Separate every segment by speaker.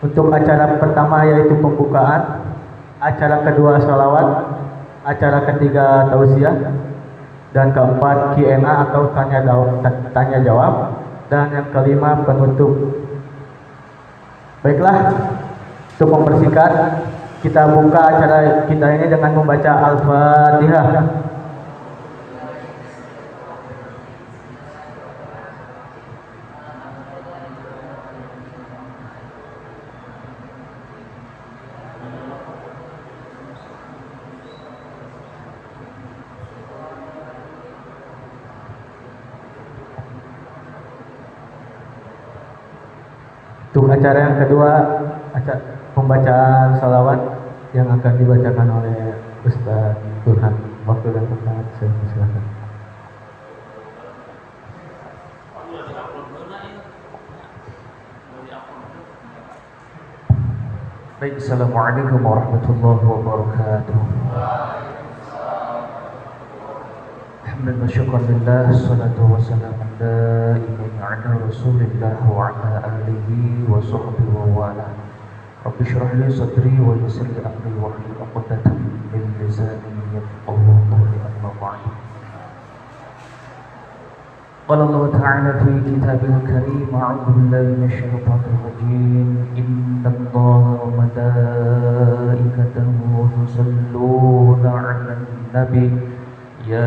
Speaker 1: Untuk acara pertama yaitu pembukaan, acara kedua sholawat, acara ketiga tausiah, dan keempat Q&A atau tanya jawab, dan yang kelima penutup. Baiklah, untuk mempersingkat, kita buka acara kita ini dengan membaca Al-Fatihah. Untuk acara yang kedua, pembacaan salawat yang akan dibacakan oleh Ustaz Burhan. Waktu dan tempat saya persilakan.
Speaker 2: Baik, Assalamualaikum warahmatullahi wabarakatuh. Alhamdulillah, syukurillah, salatu wassalamu ala rasulillah wa ala alihi wa sahbihi wa wala. Rabbi shrah li sadri wa yassir li amri wa hlul 'uqdatam min lisani yafqahu qawli, amma ba'du. Qala Allah Ta'ala fi kitabil karim, a'udzu billahi minasyaitonir rajim. Innallaha wa malaikatahu yusholluna 'alan nabi ya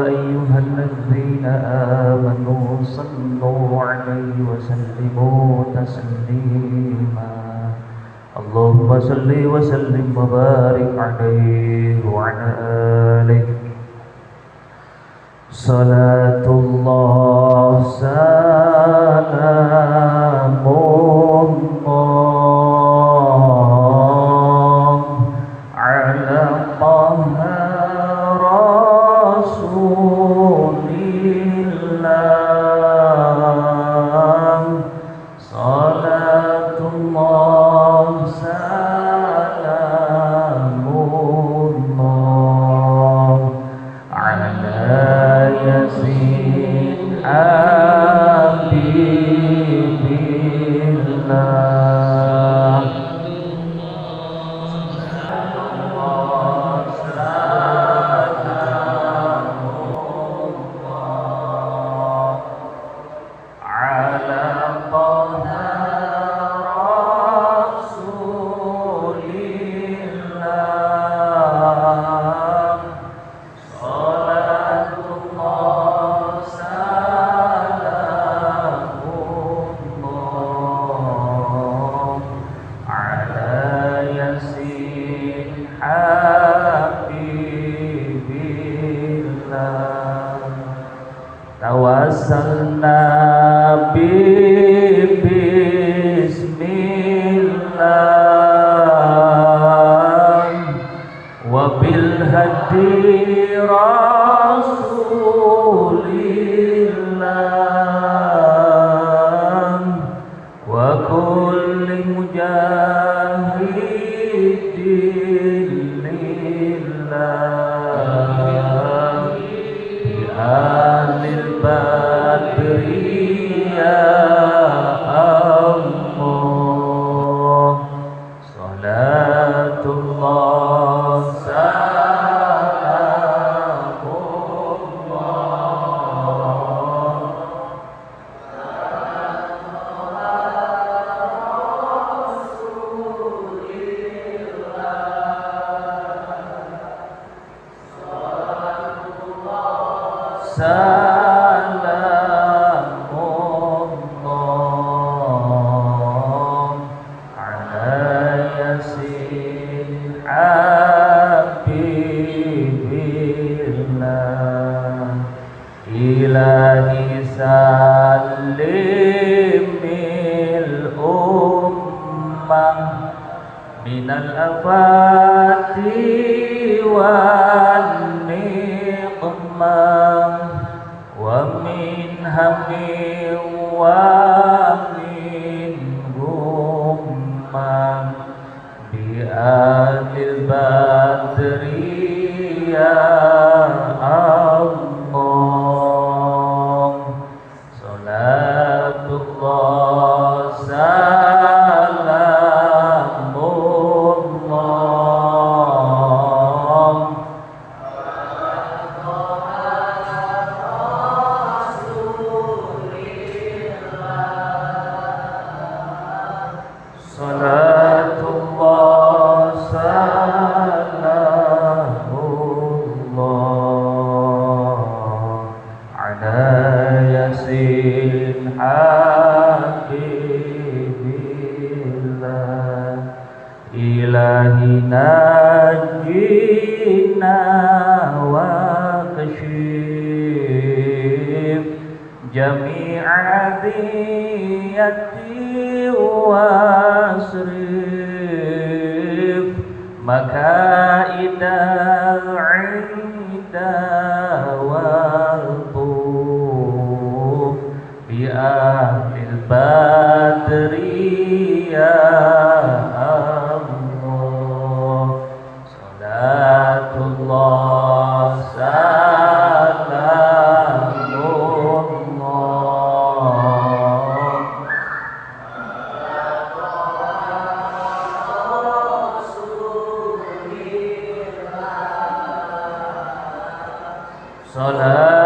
Speaker 2: ayyuhalladzina amanu sallu 'alaihi wa sallimu taslima. Allahumma salli wa sallim wa barik 'alaihi wa 'ala alihi. Salatullah salamullah ala taha rasulillah. Salatullah salamullah ala yasin habibillah. Tawassalna bismillah wa bil hadi rasulillah wa kulli mujahidin lillah bi alil badri ya Allah. Salatullah salamullah salamullah ala yasin habibillah. Ilahi salimil ummah minal afati wan niqmah wa min hammi wa min ghummah bi alil badri ya Allah. Salatullah salam yasin habibillah ilahi najina wa kashif jami'a diyati wasrif makaidal ida waltuf bi ahlil badri ya Allah salatullah salamullah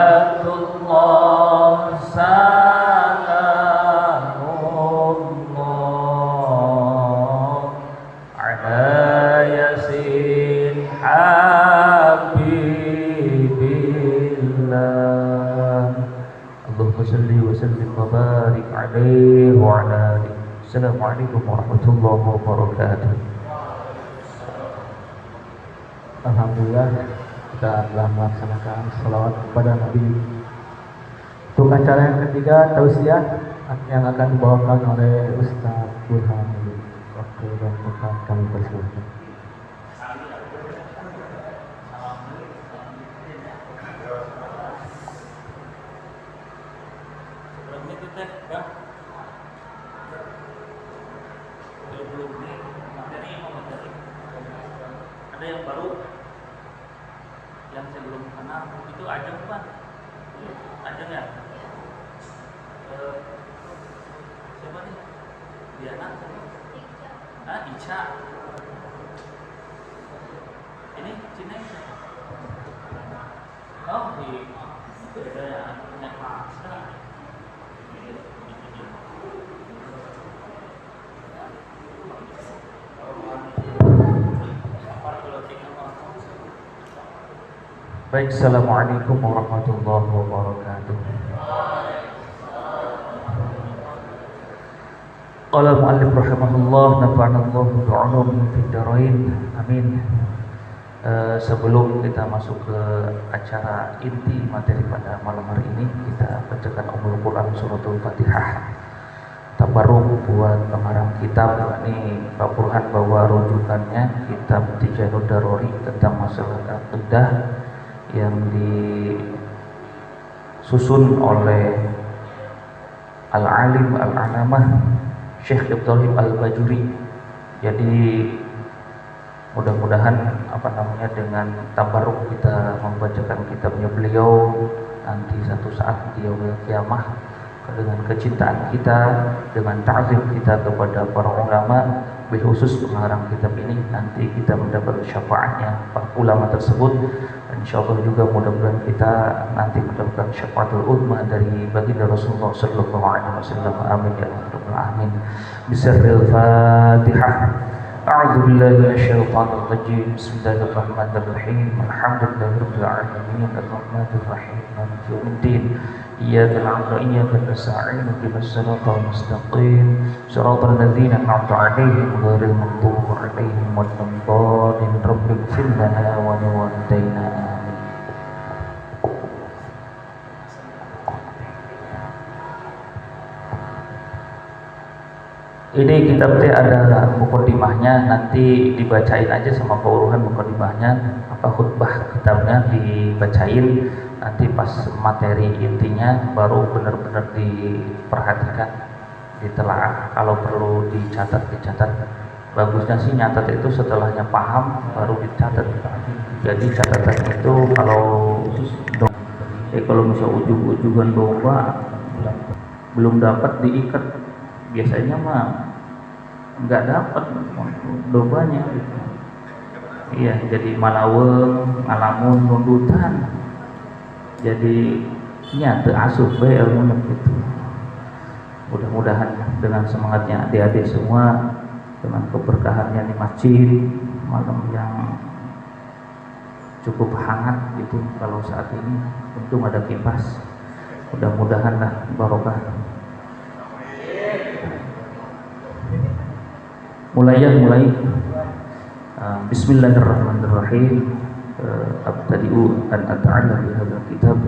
Speaker 2: salatullah salamullah ala yasin habibillah Allahumma salli wa sallim wa barik alaihi wa ala alihi. Assalamualaikum warahmatullahi wabarakatuh.
Speaker 1: Alhamdulillah kita telah melaksanakan salawat kepada Nabi. Untuk acara yang ketiga, tausiah yang akan dibawakan oleh Ustaz Burhan. Waktu dan tempat kami persilakan.
Speaker 3: Ada yang baru yang saya belum kenal itu Ajeng Pak. Ajeng ya? Siapa nih? Diana? Ah, Ica. Ini Cina. Oh, itu ada yang naik masker.
Speaker 2: Baik, assalamualaikum warahmatullahi wabarakatuh. Qala al-mu'allif rahimahullah nafa'ana Allah bi'ulumihi fid dharain. Amin. Sebelum kita masuk ke acara inti materi pada malam hari ini, kita bacakan Ummul Quran suratul Fatihah. Tabarruk buat pengarang kitab. Ini Pak Burhan bawa rujukannya kitab Tijanud Darori tentang masalah akidah yang disusun oleh Al-Alim Al-Alamah Syekh Ibrahim Al-Bajuri. Jadi mudah-mudahan dengan tabarruk kita membacakan kitabnya beliau, nanti satu saat di yaumil qiyamah dengan kecintaan kita, dengan ta'zim kita kepada para ulama, khusus pengarang kitab ini, nanti kita mendapat syafaatnya para ulama tersebut. Insyaallah juga mudah-mudahan kita nanti mendapatkan syafaatul uzma dari baginda Rasulullah sallallahu alaihi wasallam. Amin ya rabbal alamin. Bismillahil Fatihah. A'udzu billahi minasyaitonir rajim. Bismillahirrahmanirrahim. Alhamdulillahirabbil alamin. Arrahmanir rahim. Maliki yaumiddin. Iyyaka na'budu wa iyyaka nasta'in. Ihdinas siratal mustaqim. Shiratal ladzina an'amta 'alaihim ghairil maghdubi 'alaihim waladdallin. Rabbighfir lana wa liwalidayna. Ini kitab teh ada mukadimahnya, nanti dibacain aja sama Pak mukadimahnya, khutbah kitabnya dibacain, nanti pas materi intinya baru benar-benar diperhatikan, ditelaah, kalau perlu dicatat. Bagusnya sih nyatat itu setelahnya paham baru dicatat. Jadi catatan itu kalau misalnya ujung-ujungan domba belum dapat diikat, biasanya mah nggak dapat dombanya gitu. Iya, jadi malaweng, ngalamun, nundutan, jadi teu asup bae ilmu gitu. Mudah-mudahan dengan semangatnya adik-adik semua, dengan keberkahannya di masjid malam yang cukup hangat gitu. Kalau saat ini untung ada kipas, Mudah-mudahan lah barokah. Mulai. Bismillahirrahmanirrahim. Abtadi'u an ata'ala bi hadzal kitab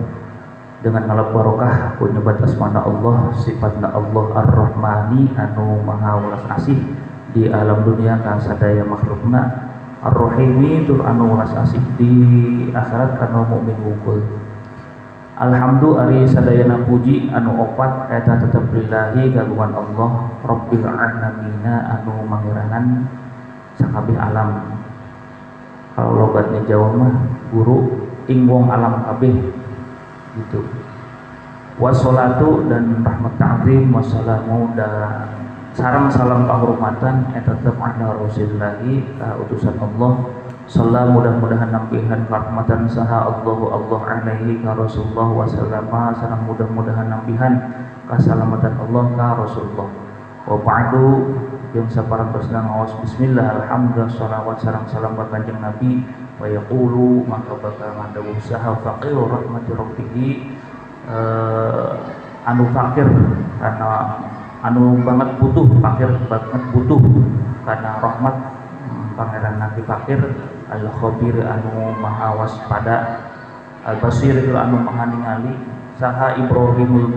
Speaker 2: dengan ngalap barokah ku nyebat asmana Allah, sifatna Allah Ar-Rahmani anu maha welas asih di alam dunia ka sadaya makhlukna, Ar-Rahimi tur anu welas asih di akhirat kana mukmin wungkul. Alhamdu ari sadayana puji anu opat eta tetep lillahi kagungan Allah Rabbil alamina anu mangiranan sakabeh alam. Kalau logatnya Jawa mah guru ing wong alam kabeh gitu. Wassalatu dan rahmat ta'zim wassalamu dan sareng salam kahormatan eta tetep ala Rasulillahi ka utusan Allah. Salam mudah-mudahan nampihan rahmatan saha Allah alaihi ka Rasulullah wasallama sareng mudah-mudahan nampihan kasalamatan Allah ka Rasulullah. Wa ba'du yang saparang bersenang awas bismillah alhamdulillah shalawat sareng salam ka Kanjeng Nabi wa yaqulu maka bakal ngandawuh saha faqir rahmati rabbih anu fakir karena anu banget butuh fakir banget butuh karena rahmat pangeran Nabi fakir al-khabir anu maha waspada al-basir anu maha ningali saha Ibrahimul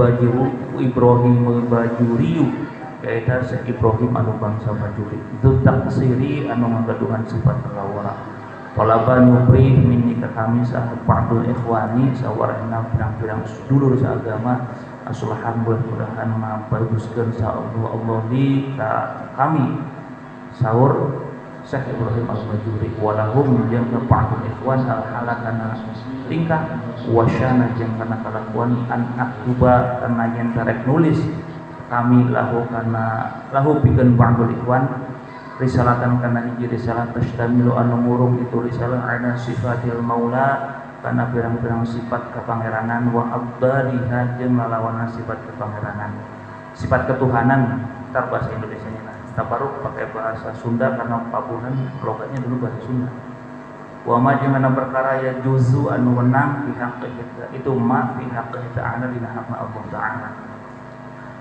Speaker 2: Bajuriyu kaita Syekh Ibrahim anu bangsa Bajuri itu taksiri anu ngandungan sifat pelawara talaba nyupri minni ka kami sahabat ba'dul ikhwani sawarna pirang-pirang dulur seagama aslahan mudah-mudahan mabaguskeun Allah li ka kami saur Syekh Ibrahim Al-Bajuri walahum jeung ka ba'dul ikhwan al-halakana tingkah wasyana jeung kana kalakuan an aktuba kana yen tarek nulis kami lahu pikeun ba'dul ikhwan risalatan kana hiji risalah tashtamilu anu ngurung itu risalah ala sifatil maula kana pirang-pirang sifat kepangeranan wa abdaliha jeung ngalawan sifat kepangeranan sifat ketuhanan tar bahasa Indonesianya nah tabaruk pakai bahasa Sunda karena pabuhan logatnya dulu bahasa Sunda wa ma jeung kana perkara ya juzu anu wenang pihak itu ma pihak ta'ala dina hakna Allah ta'ala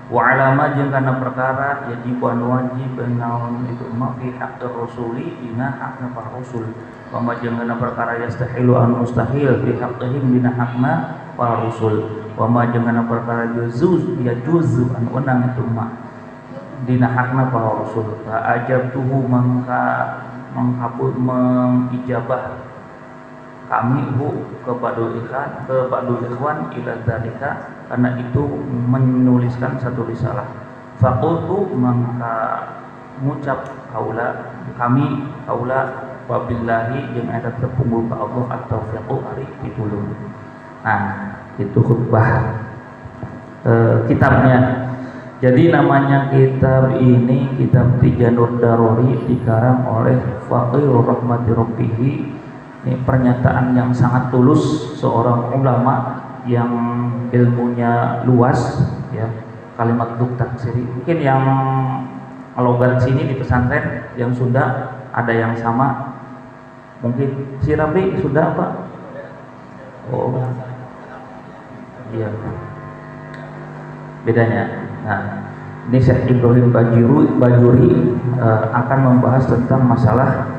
Speaker 2: wa alama jeung kana perkara yajib anu wajib naon itu ma fi haqqir rasuli dina hakna para rasul wa ma jeung kana perkara yastahilu anu mustahil fi haqqihim dina hakna para rasul wa ma jeung kana perkara juzu anu wenang itu ma dina hakna para rasul fa ajabtuhu mangka mengijabah kami kepada ikhwan ila dzalika karena itu menuliskan satu risalah faqultu maka mengucap kami wabillahi yang ada terpunggul ke Allah at-taufiqu ari pitulung. Nah itu khutbah kitabnya. Jadi namanya kitab ini kitab Tijanur Daruri dikarang oleh Faqirur Rahmati Rabbih. Ini pernyataan yang sangat tulus seorang ulama yang ilmunya luas ya, kalimat duk taksiri. Mungkin yang logat sini di pesantren yang Sunda ada yang sama. Mungkin si Rabi sudah apa? Oh. Iya. Bedanya. Nah, ini Syekh Ibrahim Bajuri akan membahas tentang masalah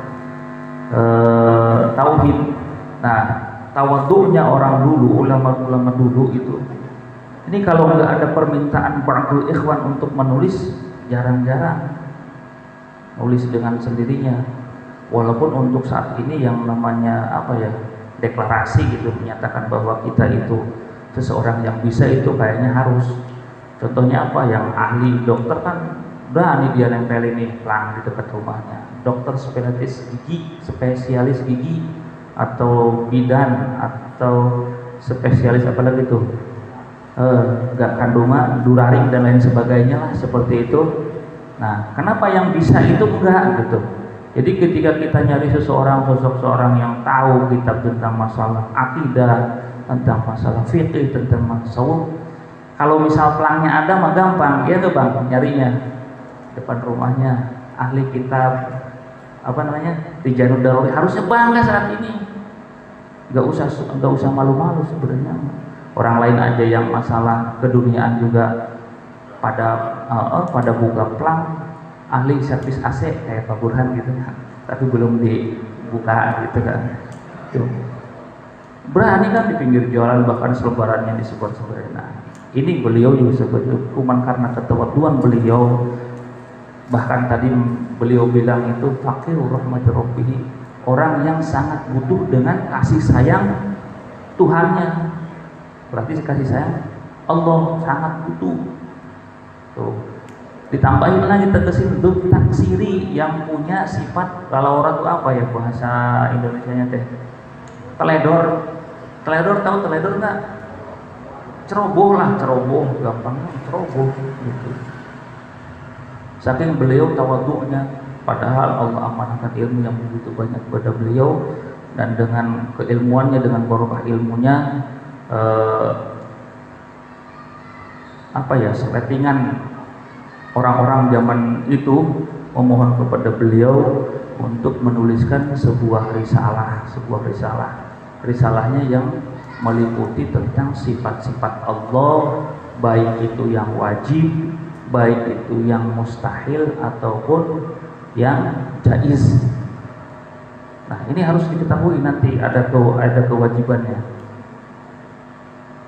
Speaker 2: tauhid. Nah, tawadhu'nya orang dulu, ulama-ulama dulu itu. Ini kalau nggak ada permintaan ba'dul ikhwan untuk menulis, jarang-jarang nulis dengan sendirinya. Walaupun untuk saat ini yang namanya apa ya, deklarasi gitu menyatakan bahwa kita itu seseorang yang bisa itu kayaknya harus. Contohnya apa, yang ahli dokter kan berani dia nempelin nih pelang di dekat rumahnya. Dokter spesialis gigi atau bidan atau spesialis apa lagi tuh, gak kandungan, duraring dan lain sebagainya lah seperti itu. Nah, kenapa yang bisa itu enggak gitu? Jadi ketika kita nyari sosok seorang yang tahu kitab tentang masalah akidah, tentang masalah fikih, tentang masalah, kalau misal pelangnya ada mah gampang, ya tuh bang, nyarinya depan rumahnya ahli kitab apa namanya Tijanur Daruri, harusnya bangga saat ini, nggak usah malu-malu sebenarnya. Orang lain aja yang masalah keduniaan juga pada buka plang, ahli servis AC kayak Pak Burhan gitu, tapi belum dibuka gitu kan. Tuh. Berani kan di pinggir jalan, bahkan selebarannya disebar-sebarin. Nah, ini beliau juga sebetulnya cuman karena ketewaduan beliau, bahkan tadi beliau bilang itu fakirur rahmati rabbih, orang yang sangat butuh dengan kasih sayang Tuhannya. Berarti kasih sayang Allah sangat butuh. Tuh. Ditambahin lagi tegesin untuk taksiri yang punya sifat, kalau orang itu apa ya bahasa Indonesianya teh, teledor. Teledor, tahu teledor nggak? Ceroboh lah, ceroboh, gampangnya ceroboh gitu. Saking beliau tawadhu'nya, padahal Allah amanahkan ilmu yang begitu banyak kepada beliau, dan dengan keilmuannya, dengan barokah ilmunya, selettingan orang-orang zaman itu memohon kepada beliau untuk menuliskan sebuah risalah. Risalahnya yang meliputi tentang sifat-sifat Allah, baik itu yang wajib, baik itu yang mustahil ataupun yang jaiz. Nah, ini harus diketahui, nanti ada kewajibannya.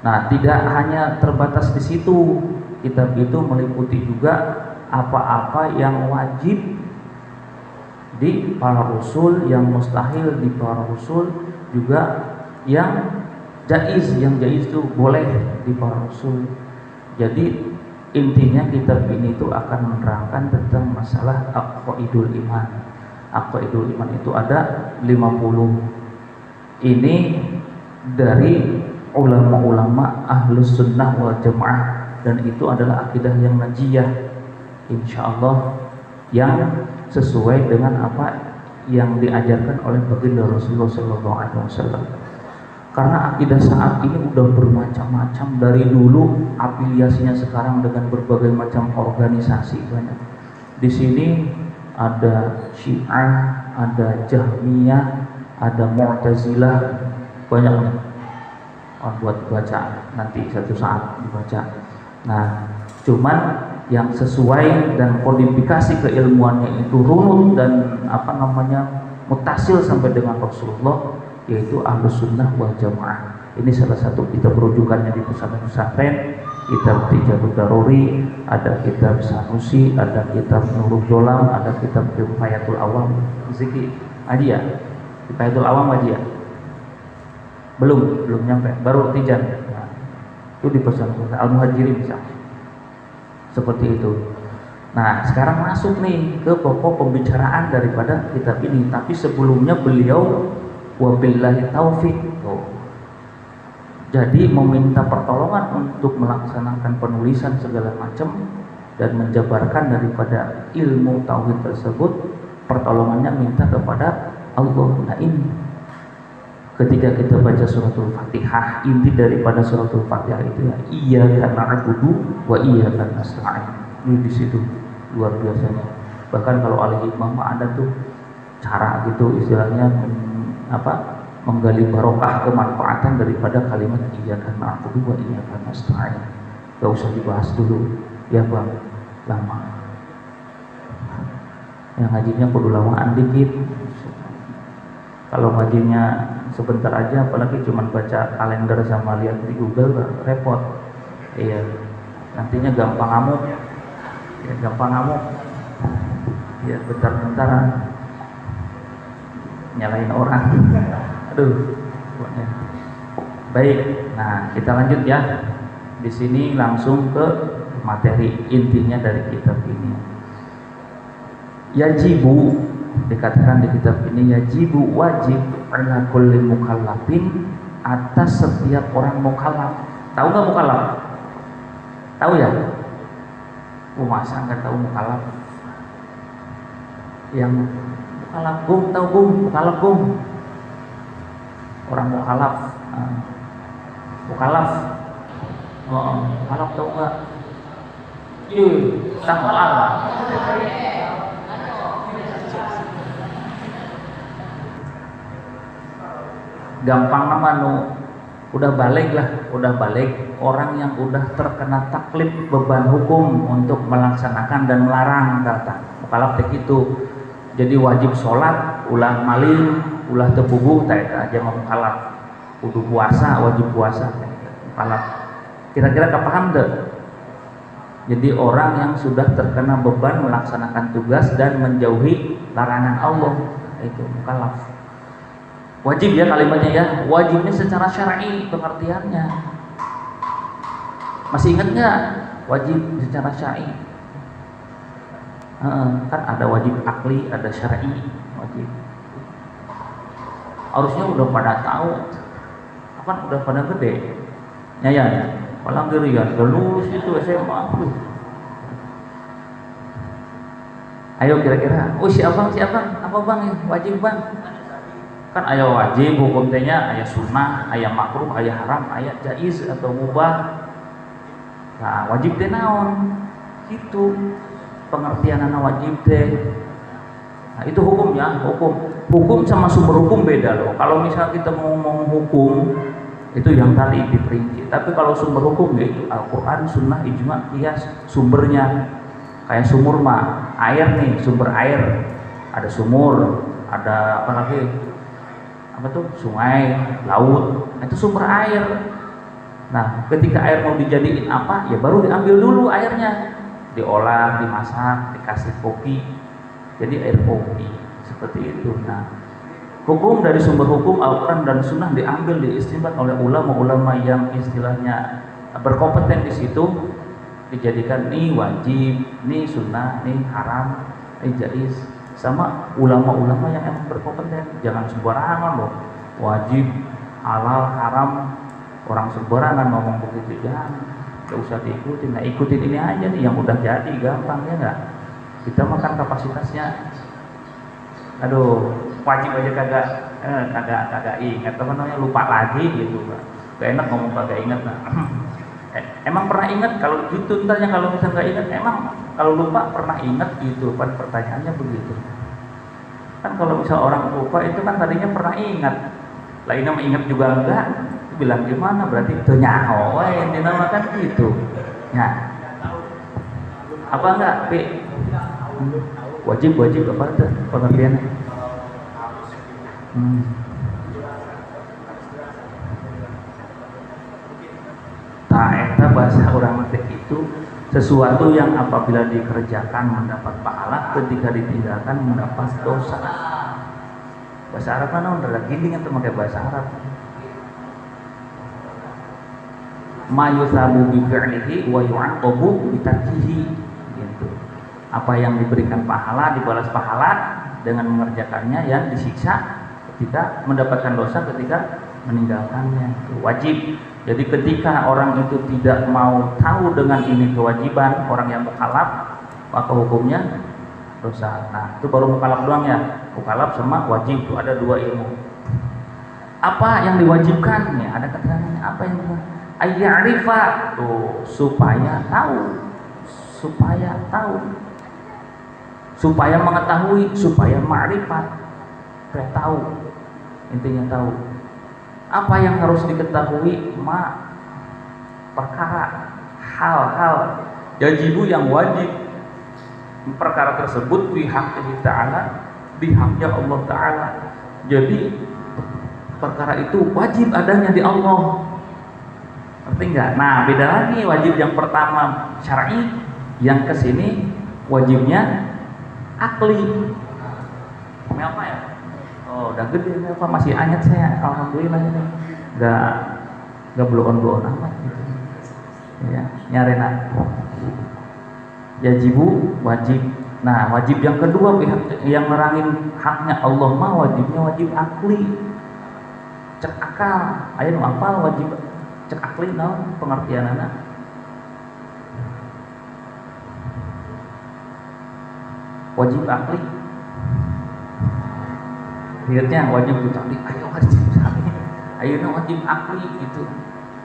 Speaker 2: Nah, tidak hanya terbatas di situ. Kitab itu meliputi juga apa-apa yang wajib di para rasul, yang mustahil di para rasul, juga yang jaiz itu boleh di para rasul. Jadi intinya kitab ini itu akan menerangkan tentang masalah aqwaidul iman. Aqwaidul iman itu ada 50. Ini dari ulama-ulama ahlus sunnah wal jamaah, dan itu adalah akidah yang najiyah, insyaallah, yang sesuai dengan apa yang diajarkan oleh baginda Rasulullah SAW. Karena akidah saat ini udah bermacam-macam, dari dulu afiliasinya sekarang dengan berbagai macam organisasi banyak. Di sini ada Syiah, ada Jahmiyah, ada Mu'tazilah, banyak buat baca nanti satu saat dibaca. Nah, cuman yang sesuai dan kodifikasi keilmuannya itu runut dan mutasil sampai dengan Rasulullah, yaitu Ahlus Sunnah wal Jamaah. Ini salah satu kitab rujukannya di pesantren-pesantren, kitab Tijarud Daruri, ada kitab Sanusi, ada kitab Nurul Dolam, ada kitab Kifayatul Awam. Zikir aja ya, Kifayatul Awam aja ya. Belum nyampe, baru Tijar. Nah, itu di pesantren Al-Muhajirin misalnya. Seperti itu. Nah, sekarang masuk nih ke pokok pembicaraan daripada kitab ini. Tapi sebelumnya beliau wabillahi taufik. Jadi meminta pertolongan untuk melaksanakan penulisan segala macam dan menjabarkan daripada ilmu tauhid tersebut, pertolongannya minta kepada Allah. Nah, ini ketika kita baca suratul Fatihah, inti daripada suratul Fatihah itu ya iyyaka na'budu wa iyyaka nasta'in. Ini di situ luar biasanya. Bahkan kalau alih hikmah ada tuh cara gitu istilahnya menggali barokah kemanfaatan daripada kalimat iyyaka na'budu wa iyyaka nasta'in. Gak usah dibahas dulu ya Bang, lama. Yang ngajinya kudu lamaan dikit. Kalau ngajinya sebentar aja, apalagi cuma baca kalender sama lihat di Google, repot. Iya, nantinya gampang ngamuk. Ya, bentar-bentaran nyalain orang. Aduh. Baik, nah kita lanjut ya. Di sini langsung ke materi intinya dari kitab ini. Yajibu, dikatakan di kitab ini, yajibu wajib ala kulli mukallafin, atas setiap orang mukallaf. Tahu nggak mukallaf? Tahu ya? Masa nggak tahu mukallaf? Yang mukallaf Bung, tahu Bung? Mukallaf Bung? Orang mukallaf. Mukallaf. Mukallaf tahu nggak? Iya, tahu Allah. Gampang nama nu
Speaker 3: udah balik orang yang udah terkena taklif beban hukum untuk melaksanakan dan melarang kata mukallaf teh itu. Jadi wajib sholat, ulah maling, ulah tepubuh teh aja mah mukallaf. Kudu puasa, wajib puasa mukallaf. Kira-kira kapaham teu? Jadi orang yang sudah terkena beban melaksanakan tugas dan menjauhi larangan Allah itu mukallaf. Wajib ya kalimatnya ya, wajibnya secara syar'i pengertiannya. Masih ingat nggak wajib secara syar'i? Kan ada wajib akli, ada syar'i wajib. Harusnya udah pada tahu, kan udah pada gede. Ya, alhamdulillah lulus itu SMA. Ayo kira-kira, siapa apa bang wajib bang? Kan aya wajib hukum tehnya, aya sunnah, aya makruh, aya haram, aya jaiz atau mubah. Nah, wajib teh naon? Gitu. Pengertianana wajib teh. Nah, itu hukumnya, hukum sama sumber hukum beda loh. Kalau misal kita mau ngomong hukum itu yang tadi diperinci. Tapi kalau sumber hukum yaitu Al-Qur'an, sunnah, ijma, qiyas, sumbernya. Kayak sumur mah, air nih, sumber air. Ada sumur, ada apa lagi? Apa tuh? Sungai, laut. Itu sumber air. Nah, ketika air mau dijadiin apa, ya baru diambil dulu airnya. Diolah, dimasak, dikasih kopi. Jadi air kopi. Seperti itu. Nah, hukum dari sumber hukum Al-Quran dan Sunnah diambil, diistinbat oleh ulama-ulama yang istilahnya berkompeten di situ, dijadikan ini wajib, ini sunnah, ini haram, ini jaiz. Sama ulama-ulama yang emang berkompeten. Jangan sembarangan loh, wajib, halal, haram, orang sembarangan ngomong begitu, jangan, gak usah diikutin. Nah, ikutin ini aja nih yang udah jadi, gampang ya nggak? Kita makan kapasitasnya. Aduh, wajib aja kagak ingat, apa namanya, lupa lagi gitu. Gak enak ngomong kagak ingat. Nah. Emang pernah ingat kalau gitu, ntarnya kalau misalnya nggak ingat, emang kalau lupa pernah ingat gitu kan, pertanyaannya begitu kan. Kalau misal orang lupa itu kan tadinya pernah ingat, lain nama ingat juga enggak, bilang gimana, berarti itu nyaho yang dinamakan gitu ya. Apa enggak wajib apa tuh pengertiannya? Nah, eta bahasa orang teh itu sesuatu yang apabila dikerjakan mendapat pahala, ketika ditinggalkan mendapat dosa. Bahasa Arab mana udah gini atau pakai bahasa Arab? Ma yusabu bi fi'lihi wa yu'aqabu bi tarkihi, gitu. Apa yang diberikan pahala dibalas pahala dengan mengerjakannya, yang disiksa ketika mendapatkan dosa ketika meninggalkannya. Itu wajib. Jadi ketika orang itu tidak mau tahu dengan ini kewajiban, orang yang mukallaf, maka hukumnya dosa. Nah, itu baru mukallaf doang ya. Mukallaf sama wajib itu ada dua ilmu. Apa yang diwajibkan? Ya, ada keterangannya. Apa yang diwajibkan? Ayya'rifa, tuh, supaya tahu, supaya mengetahui, supaya ma'rifat, supaya tahu, intinya tahu. Apa yang harus diketahui? Perkara, hal-hal yajibu yang wajib. Perkara tersebut bihaqqihi ta'ala, bihaqnya Allah Ta'ala. Jadi perkara itu wajib adanya di Allah. Ngerti enggak? Nah, beda lagi wajib yang pertama syar'i, yang kesini wajibnya akli. Apa ya? Oh, udah gede apa, masih anyat saya, alhamdulillah ini. Enggak bloon-bloon amat gitu. Ya, nyarena. Yajibu, wajib. Nah, wajib yang kedua yang nerangin haknya Allah mah wajibnya wajib akli. Cek akal, aya nu apal wajib cek akli naon pengertianana? Wajib akli. Lihatnya wajib akli, ayo wajib akli. Ayeuna wajib akli gitu.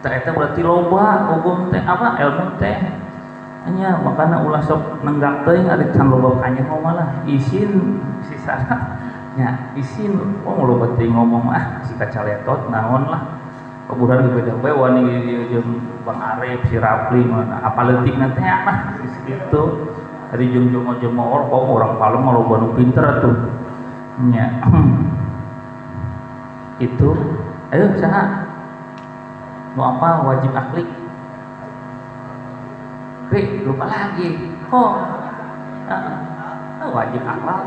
Speaker 3: Eta berarti loba hukum teh apa ilmu teh. Nya makana ulah sok nenggak teuing ari can loba kanyaho malah isin sisana nya isin loba teuing ngomong si kacaletot naon lah keburan beda bae wani jeung Bang Arif si Rapli mana apaleutik nanti apa gitu dari jeung jemor kok orang Palem malu banu pinter atuh nya itu ayo saha nu apa wajib akli Krik, lupa lagi wajib akal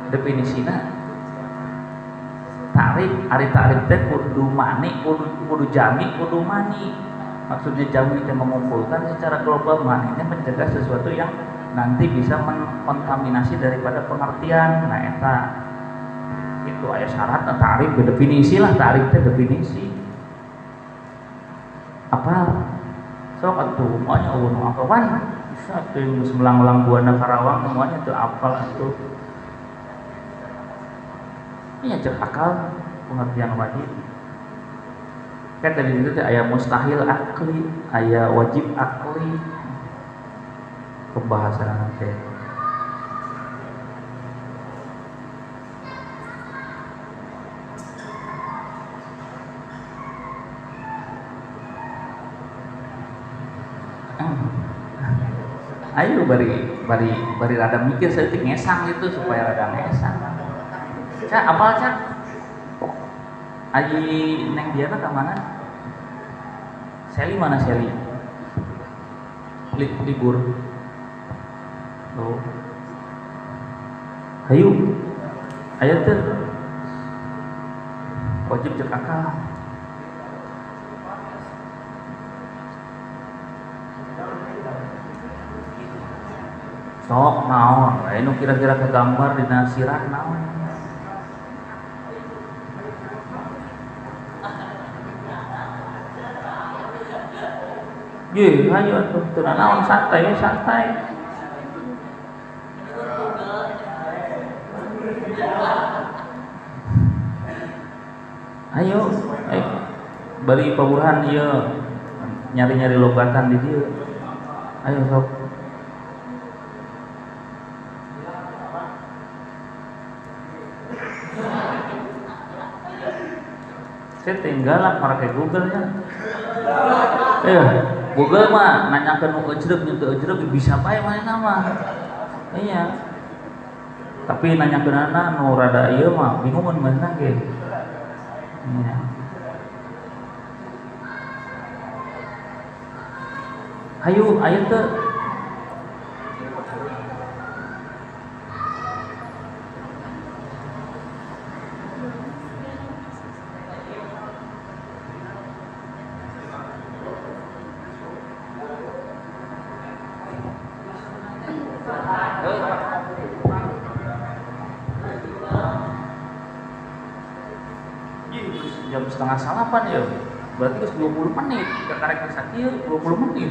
Speaker 3: definisina tarif teh kudu mani kudu jami kudu mani maksudnya jami itu mengumpulkan secara global, mani itu mencegah sesuatu yang nanti bisa menkontaminasi daripada pengertian. Nah eta itu aya syarat tarif definisi lah, tarif teh definisi apa sok atuh moanya ulun apaan bisa tuh geus melang-lang buana Karawang semuanya tuh apal atuh ini cek akal pengertian wajib kan tadi itu aya mustahil akli aya wajib akli pembahasan nanti ayo bari rada mikir saya ngesang gitu supaya rada ngesang Cak apal Cak aji neng dia ke mana Seli mana Seli libur oh ayo tuh wajib cek akal sok naon nu kira-kira kegambar di nasirat naon ye ayo atuh teu naon santai ayo bari paburuhan ieu nyari-nyari lobatan di dieu ayo sok saya tinggal pakai Google nya Google mah nanyakeun nu ejreg nya teu ejreg bisa bae manehna mah iya tapi nanyakeunana nu rada ieu mah bingungan manehna ge iya hayu aya teu jam setengah salapan ya berarti 20 menit ke karek sakieu 20 menit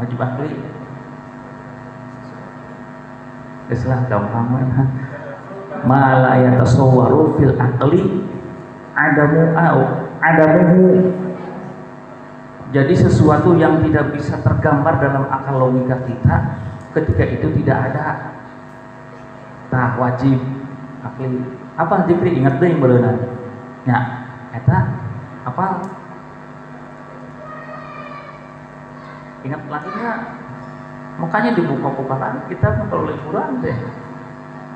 Speaker 3: wajib akli islah gampang ma la yatasawwaru fil aqli adamuhu jadi sesuatu yang tidak bisa tergambar dalam akal logika kita ketika itu tidak ada. Nah wajib akli apa Jepri ingat deh yang berenang ya eta apa ingat lagi nggak makanya dibuka-bukaan kita kalau liburan deh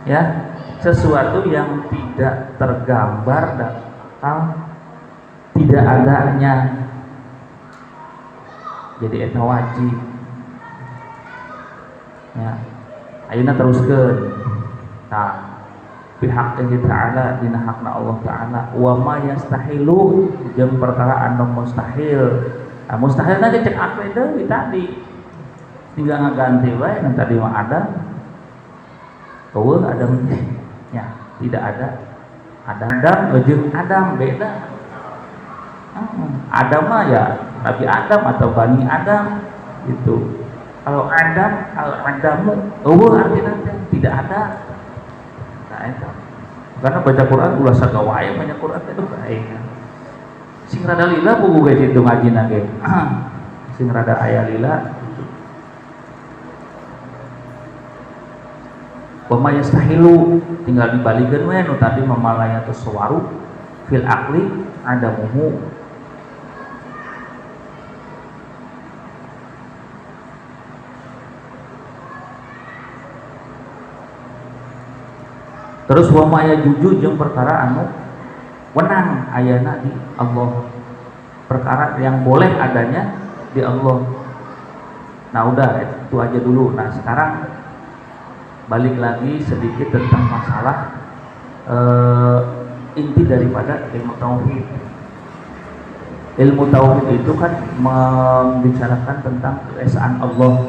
Speaker 3: ya sesuatu yang tidak tergambar dan tidak adanya jadi eta wajib ya ayeuna teruskeun nah pihak Allah Ta'ala dina hakna Allah Ta'ala wa ma yastahilu jeung perkara anu mustahil nah, mustahil nanti cek akli deui tadi tinggal ngaganti wae nu tadi mah ada eueuh ada ya tidak ada Adam jeung Adam beda Adam mah ya Nabi Adam atau Bani Adam itu kalau Adam Adamu eueuh artinya tidak ada. Nah, itu. Karena baca Quran ulah sagawaya banyak Quran itu baik. Sing rada lila buku ge itu ngajina ge. Sing rada aya lila. wa ma yastahilu tinggal dibalikeun we nu tadi mamalaya taswaru fil aqli adamuhu. Terus wa ma yajuju jeung perkara anu wenang ayana di Allah, perkara yang boleh adanya di Allah. Nah udah itu aja dulu. Nah sekarang balik lagi sedikit tentang masalah inti daripada ilmu tauhid. Ilmu tauhid itu kan membicarakan tentang keesaan Allah.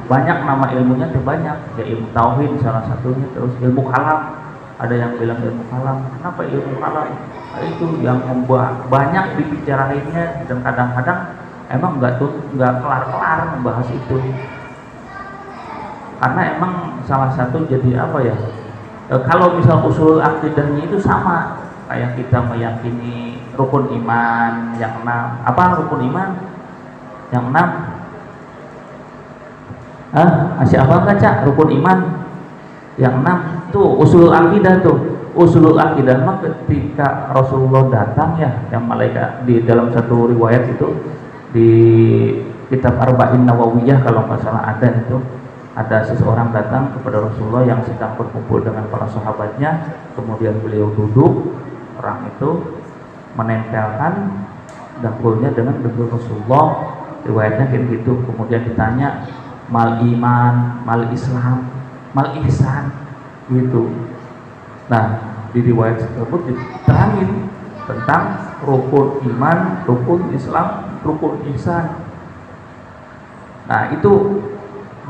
Speaker 3: Banyak nama ilmunya tuh banyak, ya ilmu tauhid salah satunya, terus ilmu kalam, ada yang bilang ilmu kalam. Kenapa ilmu kalam? Nah, itu yang membuat banyak dibicarainnya dan kadang-kadang emang nggak kelar-kelar membahas itu. Karena emang salah satu jadi apa ya? Kalau misal usul akidahnya itu sama kayak kita meyakini rukun iman yang 6. Apa rukun iman yang 6? Masih apa kan Cak? Rukun iman yang 6 tuh usul akidah tuh. Usulul akidah mah ketika Rasulullah datang ya, yang malaikat di dalam satu riwayat itu di kitab Arba'in Nawawiyah kalau nggak salah ada itu, ada seseorang datang kepada Rasulullah yang sedang berkumpul dengan para sahabatnya, kemudian beliau duduk, orang itu menempelkan dengkulnya dengan dengkul Rasulullah, riwayatnya kayak gitu. Kemudian ditanya mal iman, mal Islam, mal ihsan gitu. Nah di riwayat tersebut diterangin tentang rukun iman, rukun Islam, rukun ihsan. Nah itu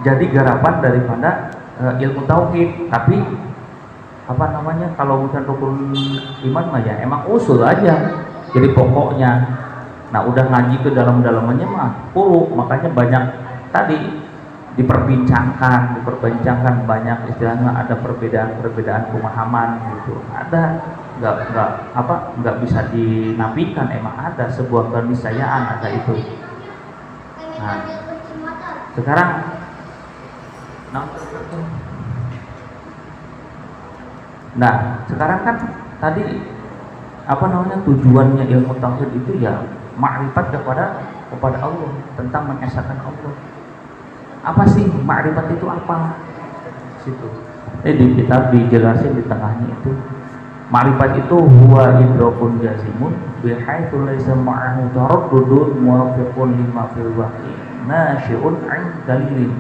Speaker 3: jadi garapan daripada ilmu tauhid. Tapi apa namanya, kalau bukan rukun iman mah ya emang usul aja, jadi pokoknya. Nah udah ngaji ke dalam-dalamannya mah puluh, makanya banyak tadi diperbincangkan banyak istilahnya, ada perbedaan pemahaman gitu, ada nggak bisa dinafikan, emang ada sebuah keniscayaan ada itu. Nah sekarang kan tadi apa namanya, tujuannya ilmu tauhid itu ya ma'rifat kepada Allah, tentang mengesahkan Allah. Apa sih ma'rifat itu apa? Situ. Di kitab dijelasin di tengahnya itu. Ma'rifat itu huwa idrakun jazimun bihaitsu laisa ma'ahu taraddudun muwafiqun lima fil wahyi nasyi'un 'an dalilin.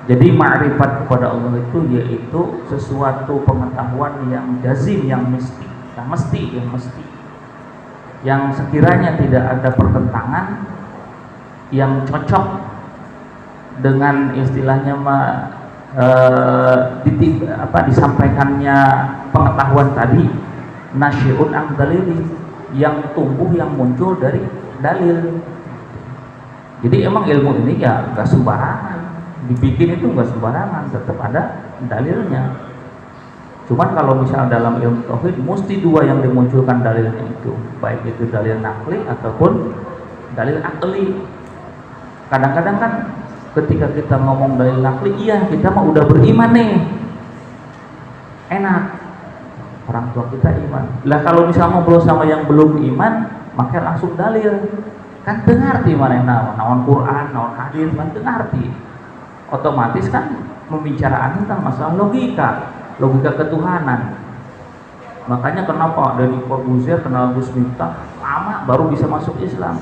Speaker 3: Jadi ma'rifat kepada Allah itu yaitu sesuatu pengetahuan yang jazim, yang mesti, yang sekiranya tidak ada pertentangan, yang cocok dengan istilahnya disampaikannya pengetahuan tadi, nasyi'un an dalili, yang tumbuh, yang muncul dari dalil. Jadi emang ilmu ini ya gak sembarangan dibikin, itu gak sembarangan, tetap ada dalilnya. Cuman kalau misal dalam ilmu tauhid mesti dua yang dimunculkan dalilnya itu, baik itu dalil nakli ataupun dalil akli. Kadang-kadang kan ketika kita ngomong dalil nakli, iya kita mah udah beriman nih, enak, orang tua kita iman. Lah kalau misalnya ngobrol sama yang belum iman, maka langsung dalil, kan teu ngarti mana naon Quran, naon hadis, kan teu ngarti. Otomatis kan pembicaraan tentang masalah logika ketuhanan. Makanya kenapa dari Corbuzier kenal Gus Miftah lama baru bisa masuk Islam,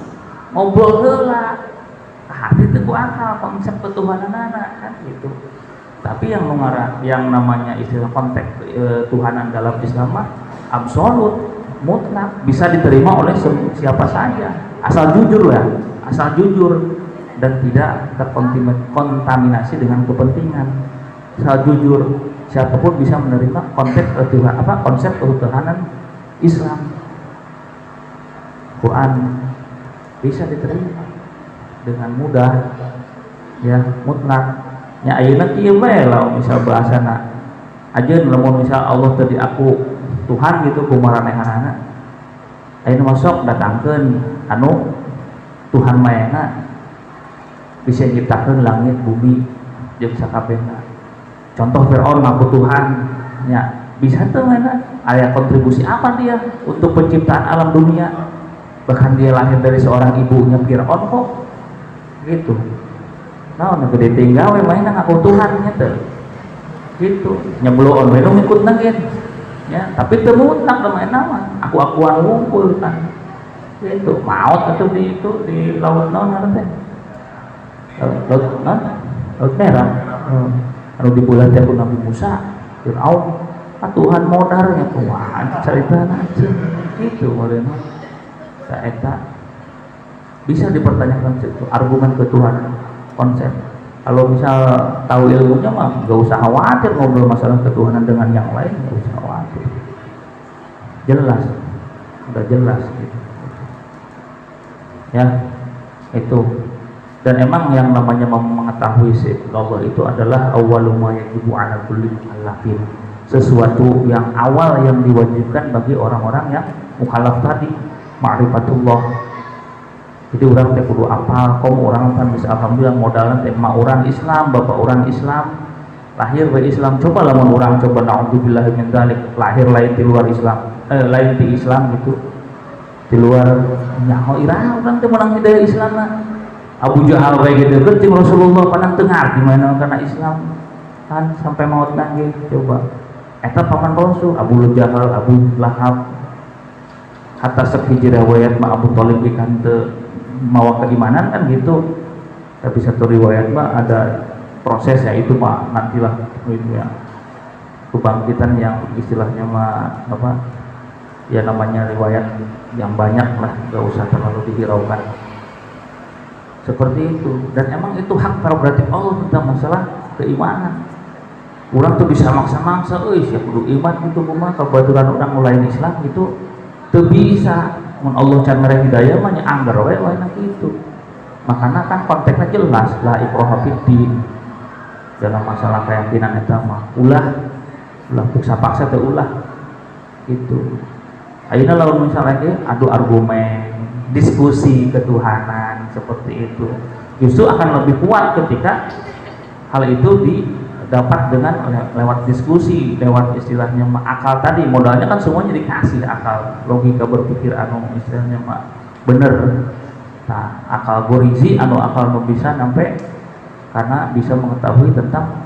Speaker 3: ngobrol heula hati itu akal konsep ketuhanan kan gitu. Tapi yang namanya istilah konteks Tuhanan dalam Islam mah absolut, mutlak, bisa diterima oleh siapa saja, asal jujur ya, asal jujur dan tidak terkontaminasi dengan kepentingan. Asal jujur, siapapun bisa menerima konsep ketuhanan Islam, Quran, bisa diterima dengan mudah ya, mutlak. Nya ayeuna kieu bae lah misal bahasana ajeun, lamun misal Allah tadi aku Tuhan gitu kumaranehanana, ayeuna masuk datangkeun anu Tuhan mayana bisa nyiptakeun langit bumi jeung sakabehna. contoh Fir'aun ngaku Tuhan ya, bisa tuh mana ada kontribusi apa dia untuk penciptaan alam dunia, bahkan dia lahir dari seorang ibunya Fir'aun kok gitu. Nah, gede tinggal mainan ngaku Tuhan gitu, gitu nyebloon we ngikut nangin ya, tapi temutak main nama aku-akuan ngumpul kan gitu, maut atau di itu di laut non teh laut merah anu di bulan teh Nabi Musa Fir'aun Tuhan modarnya wah cerita aja gitu modelnya eta bisa dipertanyakan itu argumen ketuhanan konsep. Kalau misal tahu ilmunya mah gak usah khawatir ngobrol masalah ketuhanan dengan yang lain, gak usah khawatir, jelas, udah jelas gitu ya itu. Dan emang yang namanya mengetahui sifat Allah itu adalah awwalu ma yajibu ala kulli mukallafin, sesuatu yang awal yang diwajibkan bagi orang-orang yang mukallaf tadi, ma'rifatullah. Jadi orang teh kudu apal, kamu orang kan bisa alhamdulillah modalnya teh mak orang Islam, bapak orang Islam, lahir dari Islam. Coba lamun orang coba naudzubillah min dzalik lahir lain di luar Islam, lain di Islam gitu, di luar nyaho irah orang teh menang hidayah Islam lah. Abu Jahal kayak gitu, keting Rasulullah panang tengah gimana karena Islam kan sampai maut nangis. Coba, eta paman Rasul, Abu Jahal, Abu Lahab, hatta sekijir riwayat mah Abu Thalib ikan teu mawa keimanan kan gitu. Tapi satu riwayat mah ada proses ya itu mah nantilah itu ya kebangkitan yang istilahnya mah apa ya namanya riwayat yang banyak lah, gak usah terlalu dihiraukan seperti itu. Dan emang itu hak prerogatif Allah tentang masalah keimanan. Orang tuh bisa maksa-maksa, siapa kudu iman gitu kumaha kebetulan orang mulai Islam gitu tuh bisa. Mun Allah can mere hidayah mah nya anggar wae gitu. Makanya kan konteksnya jelas la ikraha fiddin. Dalam masalah keyakinan eta mah ulah paksa teh ulah gitu. Ayeuna lamun misalnya adu argumen, diskusi ketuhanan seperti itu, justru akan lebih kuat ketika hal itu didapat dengan lewat diskusi, lewat istilahnya akal tadi. Modalnya kan semuanya dikasih akal, logika berpikir anu istilahnya bener. Nah, akal gorizi anu akal bisa sampai karena bisa mengetahui tentang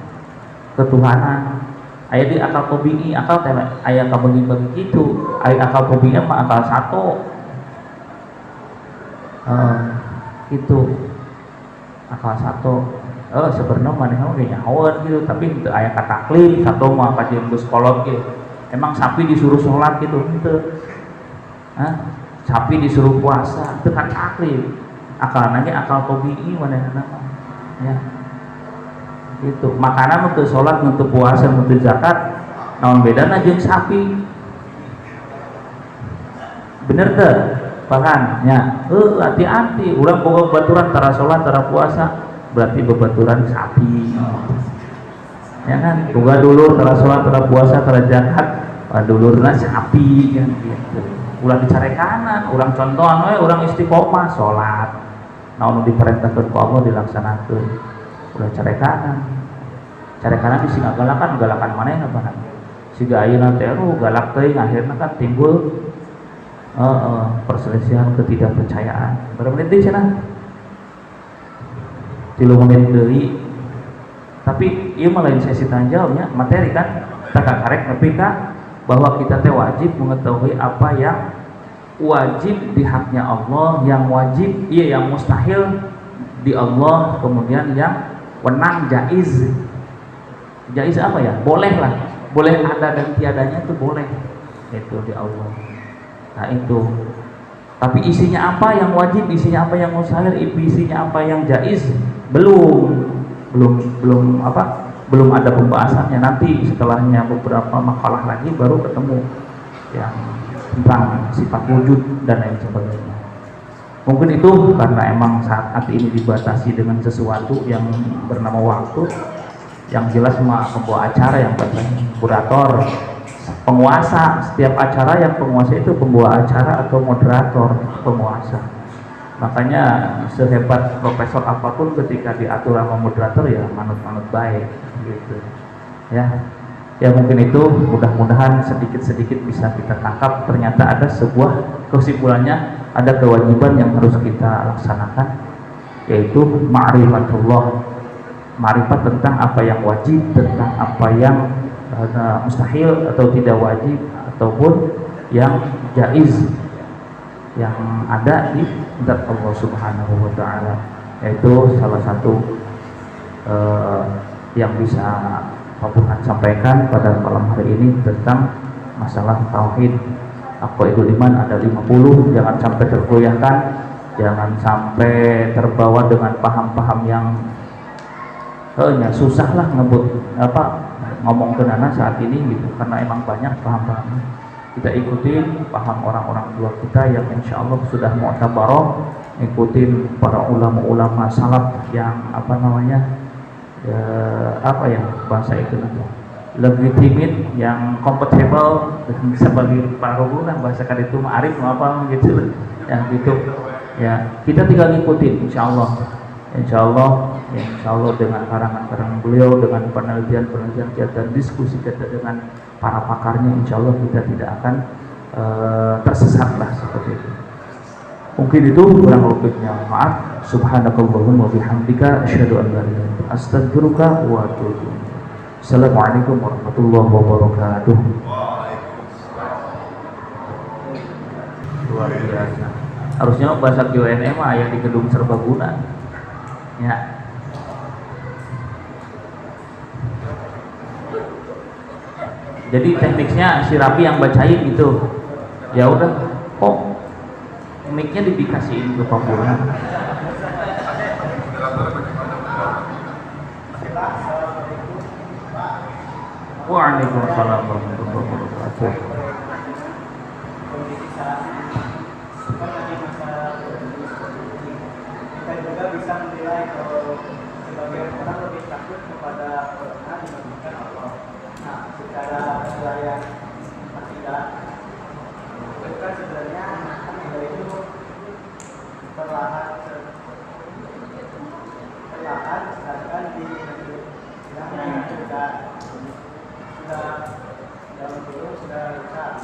Speaker 3: ketuhanan. Aya di akal tabi'i, akal teh aya kabagi-bagi gitu. Aya akal tabi'i mah akal satu. Gitu. Akal satu. Sebenarnya maneh ge nyahoeun gitu, tapi teu aya kataklif satu mah kajian geus kolot gitu. Emang sapi disuruh sholat gitu henteu. Sapi disuruh puasa teu kataklif. Akalna ge akal tabi'i manehna mah. Ya. Gitu. Makanan untuk sholat, untuk puasa, untuk zakat, naon bedana jeung sapi? Bener teh? Pakan, ya. Hati-hati, urang boga baturan tara sholat, tara puasa, berarti bebaturan sapi. Ya kan? Boga dulur tara sholat, tara puasa, tara zakat, dulurna sapi kan gitu. Ulah dicarekanan, urang contohan we, urang istiqomah sholat. Naon diperintahkeun ku Allah dilaksanakeun. Udah carekanan di singa galakan mana yang apa siga ayeuna teh galak teuing akhirna kan timbul perselisihan ketidakpercayaan. Berapa menit deui cenah? 3 menit deui. Tapi ieu mah lain sesi tanya jawabnya, materi kan tak karek nepi ka bahwa kita teh wajib mengetahui apa yang wajib di haknya Allah, yang wajib yang mustahil di Allah, kemudian yang wenang jaiz apa ya, boleh lah, boleh ada dan tiadanya itu boleh itu di Allah. Nah itu, tapi isinya apa yang wajib, isinya apa yang mustahil, isinya apa yang jaiz belum ada pembahasannya. Nanti setelahnya beberapa makalah lagi baru ketemu yang tentang sifat wujud dan lain sebagainya. Mungkin itu karena emang saat ini dibatasi dengan sesuatu yang bernama waktu. Yang jelas mah pembawa acara yang kurator, penguasa. Setiap acara yang penguasa itu pembawa acara atau moderator, penguasa. Makanya sehebat profesor apapun ketika diatur sama moderator ya manut-manut baik gitu. Ya mungkin itu mudah-mudahan sedikit-sedikit bisa kita tangkap. Ternyata ada sebuah kesimpulannya, ada kewajiban yang harus kita laksanakan, yaitu ma'rifatullah, ma'rifat tentang apa yang wajib, tentang apa yang mustahil atau tidak wajib, ataupun yang jaiz yang ada di zat Allah Subhanahu wa taala. Yaitu salah satu yang bisa Pak Burhan sampaikan pada malam hari ini tentang masalah tauhid. Aqwaidul iman ada 50, jangan sampai tergoyahkan, jangan sampai terbawa dengan paham-paham yang susah lah ngomong ke nana saat ini gitu, karena emang banyak paham-paham. Kita ikutin paham orang-orang tua kita yang insya Allah sudah mu'tabarah, ikutin para ulama-ulama salaf yang bahasa itu legitimate, yang compatible, bisa bagi para guru bahasa kan itu ma'arif apa gitu yang gitu ya. Kita tinggal ngikutin insya Allah dengan karangan-karangan beliau, dengan penelitian dan diskusi kita dengan para pakarnya, insya Allah kita tidak akan tersesat lah seperti itu. Mungkin itu kurang lebihnya, maaf. Subhanakallahumma wa bihamdika asyhadu an la ilaha illa anta astaghfiruka wa atubu ilaik. Assalamualaikum warahmatullahi wabarakatuh. Luar biasa. Harusnya bahasa QNM yang di gedung serbaguna. Ya. Jadi tekniknya si Rapi yang bacain gitu. Ya udah, kok mic-nya dikasihin ke Pak Burhan. Waalaikumsalam warahmatullahi wabarakatuh.
Speaker 1: Kita juga bisa menilai kalau sebagian orang lebih takut kepada corona dibandingkan Allah. Nah, secara penilaian akidah itu kan sebenarnya akidah itu perlahan sedangkan di yang sudah dalam turun sudah rusak.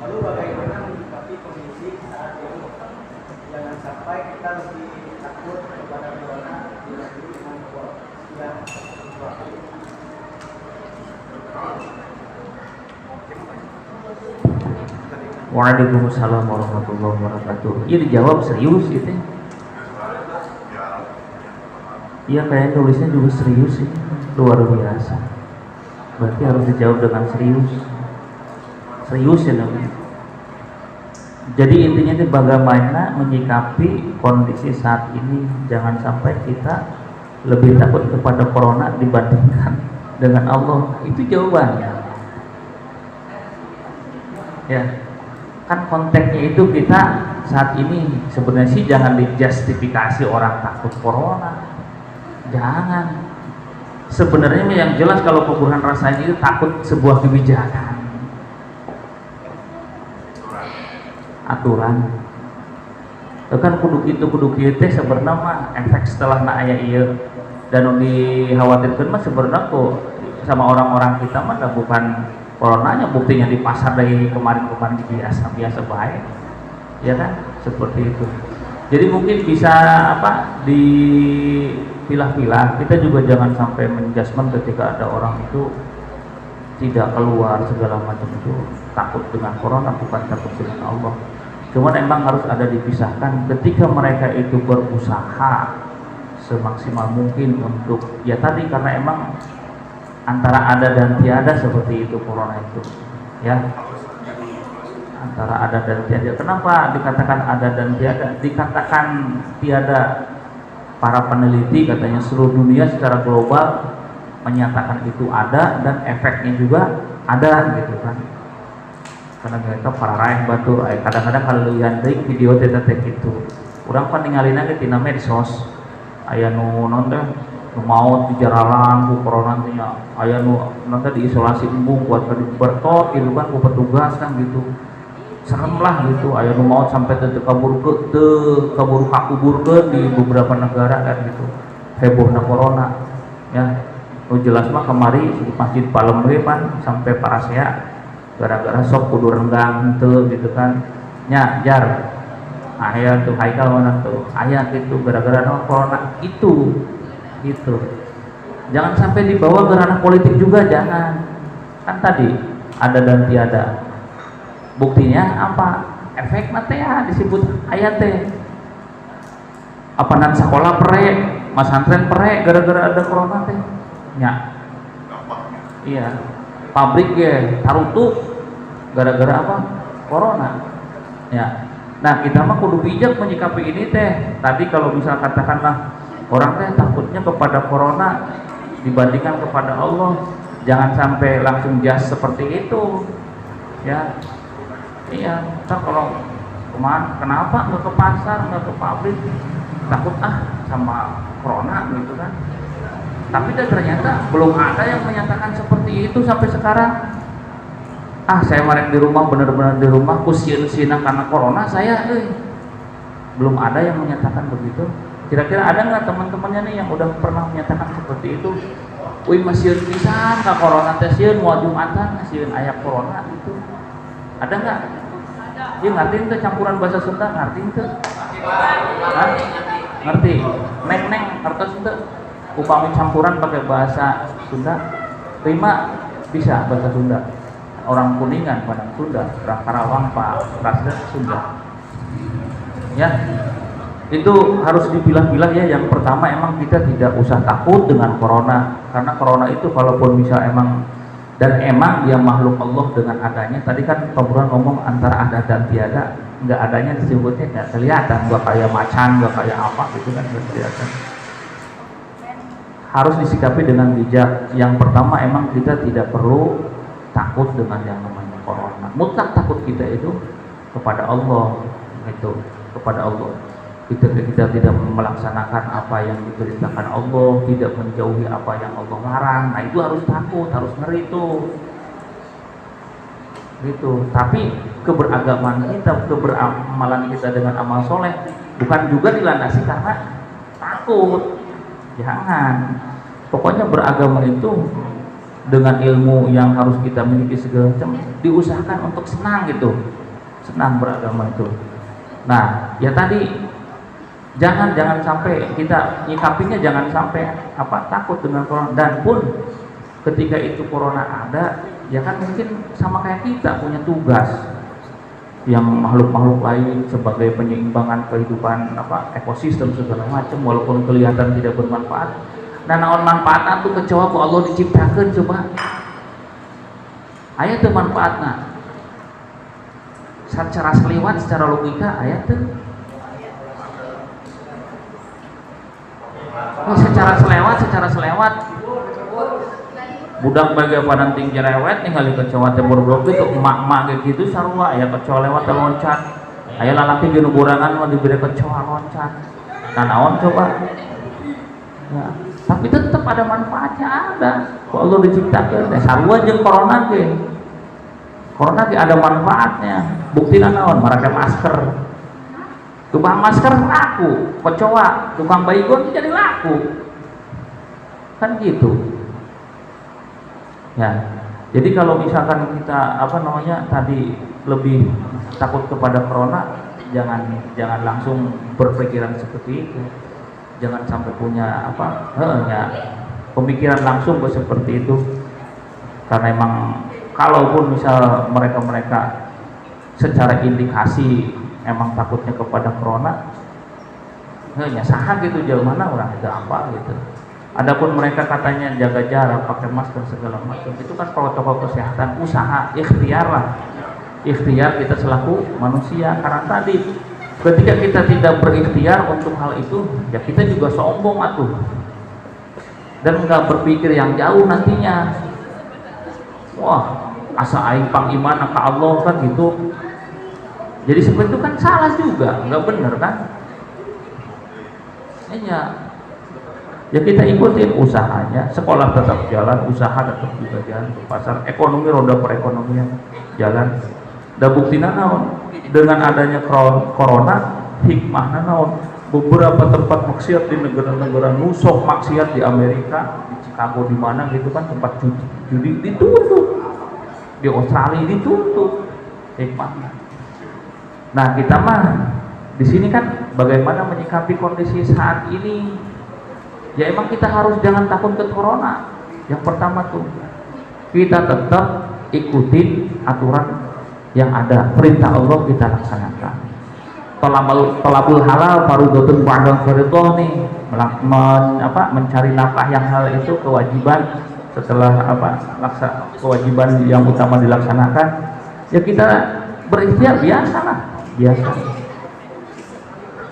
Speaker 1: Lalu bagaimana menyikapi kondisi saat ini? Jangan sampai kita lebih takut kepada corona dibanding dengan yang
Speaker 3: Waalaikumsalam warahmatullahi wabarakatuh. Iya dijawab serius gitu. Iya kayak tulisnya juga serius sih, luar biasa. Berarti harus dijawab dengan serius ya namanya. Jadi intinya itu bagaimana menyikapi kondisi saat ini. Jangan sampai kita lebih takut kepada corona dibandingkan dengan Allah. Itu jawabannya. Ya, kan konteksnya itu kita saat ini sebenarnya sih jangan dijustifikasi orang takut corona. Jangan. Sebenarnya yang jelas kalau Pak Burhan rasain itu takut sebuah kebijakan, aturan. Itu kan kudu kitu sebenarnya mah efek setelah aya ieu dan dikhawatirkan mah sebenarnya kok sama orang-orang kita mah bukan coronanya, buktinya di pasar dari kemarin biasa baik. Ya kan? Seperti itu. Jadi mungkin bisa dipilah-pilah. Kita juga jangan sampai menjudgment ketika ada orang itu tidak keluar segala macam itu takut dengan corona, bukan takut dengan Allah. Cuman emang harus ada dipisahkan ketika mereka itu berusaha semaksimal mungkin untuk ya tadi, karena emang antara ada dan tiada seperti itu corona itu ya, antara ada dan tiada. Kenapa dikatakan ada dan tiada? Dikatakan tiada, para peneliti katanya seluruh dunia secara global menyatakan itu ada dan efeknya juga ada gitu kan. Karena mereka para rakyat batur, kadang-kadang kalau lihat video tetek itu, orang kan ningalina ke tina medsos, aya nu nonton nu maut di jaralan ku corona nya, aya nu nonton diisolasi embung buat bertot gitu kan ku petugas kan gitu. Serem lah gitu, aya nu maut sampai kabur kakuburkeun di beberapa negara kan gitu. Hebohna corona ya. jelas mah kemari di Masjid Palem we pan sampai parasea gara-gara sok kudu renggang teu gitu kan nya jar aya tuh Haikal mana tuh aya gitu gara-gara corona itu gitu. Jangan sampai dibawa ke ranah politik juga, jangan. Kan tadi ada dan tiada. Buktinya apa? Efek mate ya disebut ayat teh. Apa nan sekolah perek, masantren perek gara-gara ada corona teh. Nya. Iya. Pabrik ya tarutup gara-gara apa? Corona. Ya. Nah, kita mah kudu bijak menyikapi ini teh. Tadi kalau misal katakanlah orang teh takutnya kepada corona dibandingkan kepada Allah, jangan sampai langsung jas seperti itu ya. Iya, ntar kalau kenapa nggak ke pasar, nggak ke pabrik, takut sama corona gitu kan. Tapi ternyata belum ada yang menyatakan seperti itu sampai sekarang. Saya marek di rumah, benar-benar di rumah kusieun-sieuna karena corona saya belum ada yang menyatakan begitu. Kira-kira ada nggak teman-temannya nih yang udah pernah menyatakan seperti itu? Wih masih pisan ka corona teh sieun moal Jumatan sieun aya corona itu. Ada nggak? Dia ngerti tuh campuran bahasa Sunda, ngerti tuh? Ngerti? Neng ngertos tuh? Upami campuran pakai bahasa Sunda, terima bisa bahasa Sunda. Orang Kuningan Padang Sunda, Karawang Pak Rasda Sunda. Ya. Itu harus dipilah-pilah ya. Yang pertama emang kita tidak usah takut dengan corona, karena corona itu kalaupun misal emang dia makhluk Allah dengan adanya. Tadi kan Pak Burhan ngomong antara ada dan tiada, nggak adanya disebutnya nggak kelihatan, nggak kayak macan, nggak kayak apa gitu kan, nggak kelihatan. Harus disikapi dengan bijak. Yang pertama emang kita tidak perlu takut dengan yang namanya corona. Mutlak takut kita itu kepada Allah, itu kepada Allah. Kita tidak melaksanakan apa yang diperintahkan Allah, tidak menjauhi apa yang Allah larang. Nah itu harus takut, harus ngeri itu. Gitu. Tapi keberagaman kita, keberamalan kita dengan amal soleh bukan juga dilandasi karena takut. Jangan. Pokoknya beragama itu dengan ilmu yang harus kita miliki segala macam, diusahakan untuk senang gitu. Senang beragama itu. Nah, ya tadi jangan sampai kita nyikapinya, jangan sampai takut dengan corona. Dan pun ketika itu corona ada, ya kan mungkin sama kayak kita punya tugas yang makhluk-makhluk lain sebagai penyeimbangan kehidupan ekosistem segala macam, walaupun kelihatan tidak bermanfaat. Nah, naon manfaatna tuh kecoa ku Allah diciptakeun coba. Aya teu manfaatna. Secara seliwat, secara logika aya teu. Secara selewat budak bagi padan ting jerewet ningali kecoa teh bobrok itu emak-emak kayak gitu sarua aya kecoa lewat teh loncat. Aya lalaki di nuburangan mah diberi kecoa loncat. Nah, naon coba? Ya, tapi tetap ada manfaatnya ada. Kok Allah diciptakan sarua jeung corona ge. Corona ge ada manfaatnya. Buktina naon? Marake masker. Tukang masker laku, kecoa, tukang baygon jadi laku. Kan gitu. Ya. Jadi kalau misalkan kita tadi lebih takut kepada corona, jangan langsung berpikiran seperti itu. Jangan sampai punya pemikiran langsung seperti itu. Karena emang kalaupun misal mereka secara indikasi emang takutnya kepada corona, saha gitu jauh mana orang itu apa gitu. Adapun mereka katanya jaga jarak, pakai masker segala macam, itu kan protokol kesehatan, usaha, ikhtiar lah. Ikhtiar kita selaku manusia, karena tadi ketika kita tidak berikhtiar untuk hal itu, ya kita juga sombong atuh. Dan nggak berpikir yang jauh nantinya. Wah, asa aing pangiman ka Allah kan gitu. Jadi seperti itu kan salah juga, nggak benar kan? Ya kita ikutin usahanya, sekolah tetap jalan, usaha tetap juga jalan, ke pasar, ekonomi roda perekonomian jalan. Dan buktinya naon? Dengan adanya corona, hikmahnya naon? beberapa tempat maksiat di negara-negara nusok maksiat di Amerika, di Chicago di mana gitu kan tempat judi ditutup, di Australia ditutup, hikmahnya. Nah kita mah di sini kan bagaimana menyikapi kondisi saat ini? Ya emang kita harus jangan takut ke corona. Yang pertama tuh kita tetap ikutin aturan yang ada, perintah Allah kita laksanakan. Tolabul halal farudotun ba'dal fardhah nih, mencari nafkah yang halal itu kewajiban setelah kewajiban yang utama dilaksanakan. Ya kita berikhtiar biasa lah,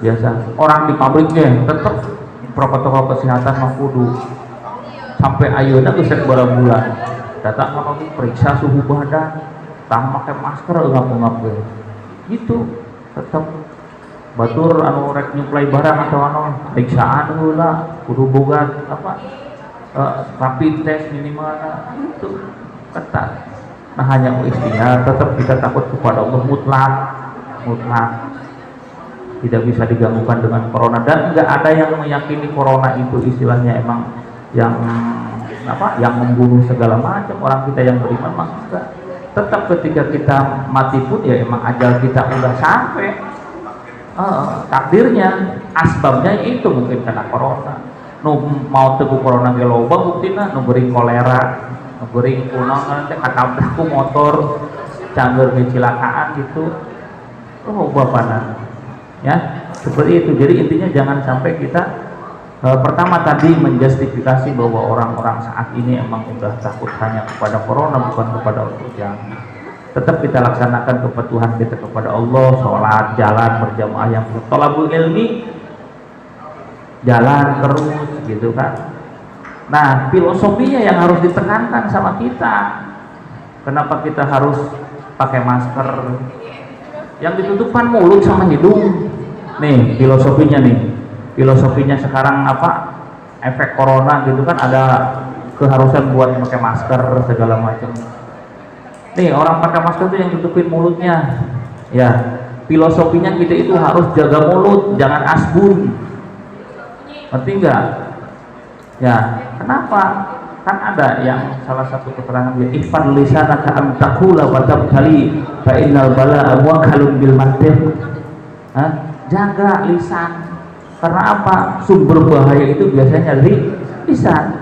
Speaker 3: biasa. Orang di pabriknya tetap protokol kesehatan mah kudu sampai ayeuna geus berapa bulan datang ka pabrik periksa suhu badan, tang make masker engap-engap we. Gitu tetap batur anu rek nyuplai barang atau anu periksaan heula kudu boga rapid test minimal itu ketat. Nah hanya istilah tetap kita takut kepada Allah mutlak tidak bisa diganggukan dengan corona, dan nggak ada yang meyakini corona itu istilahnya emang yang membunuh segala macam. Orang kita yang beriman mah enggak. Tetap ketika kita mati pun ya emang ajal kita udah sampai. Takdirnya, asbabnya itu mungkin karena corona. Nu mau teguh corona ge loba buktina, nu geuring kolera, nu geuring kunaon teh katabrak ku motor, cangger kecelakaan gitu. Bapana. Ya, seperti itu. Jadi intinya jangan sampai kita pertama tadi menjustifikasi bahwa orang-orang saat ini emang udah takut hanya kepada corona bukan kepada Allah. Jangan. Tetap kita laksanakan kepatuhan kita kepada Allah, sholat, jalan berjamaah yang tolabul ilmi, jalan terus gitu kan. Nah filosofinya yang harus ditekankan sama kita. Kenapa kita harus pakai masker? Yang ditutupkan mulut sama hidung. Nih filosofinya sekarang apa? Efek corona gitu kan ada keharusan buat pakai masker segala macam. Nih orang pakai masker itu yang tutupin mulutnya. Ya, filosofinya kita itu harus jaga mulut, jangan asbun. Ngerti enggak? Ya, kenapa? Kan ada yang salah satu keterangan dia ihfad lisanaka an taqula wa tabtali fa innal bala'a muwakkalun bil mantiq. Jaga lisan. Karena apa? Sumber bahaya itu biasanya di lisan.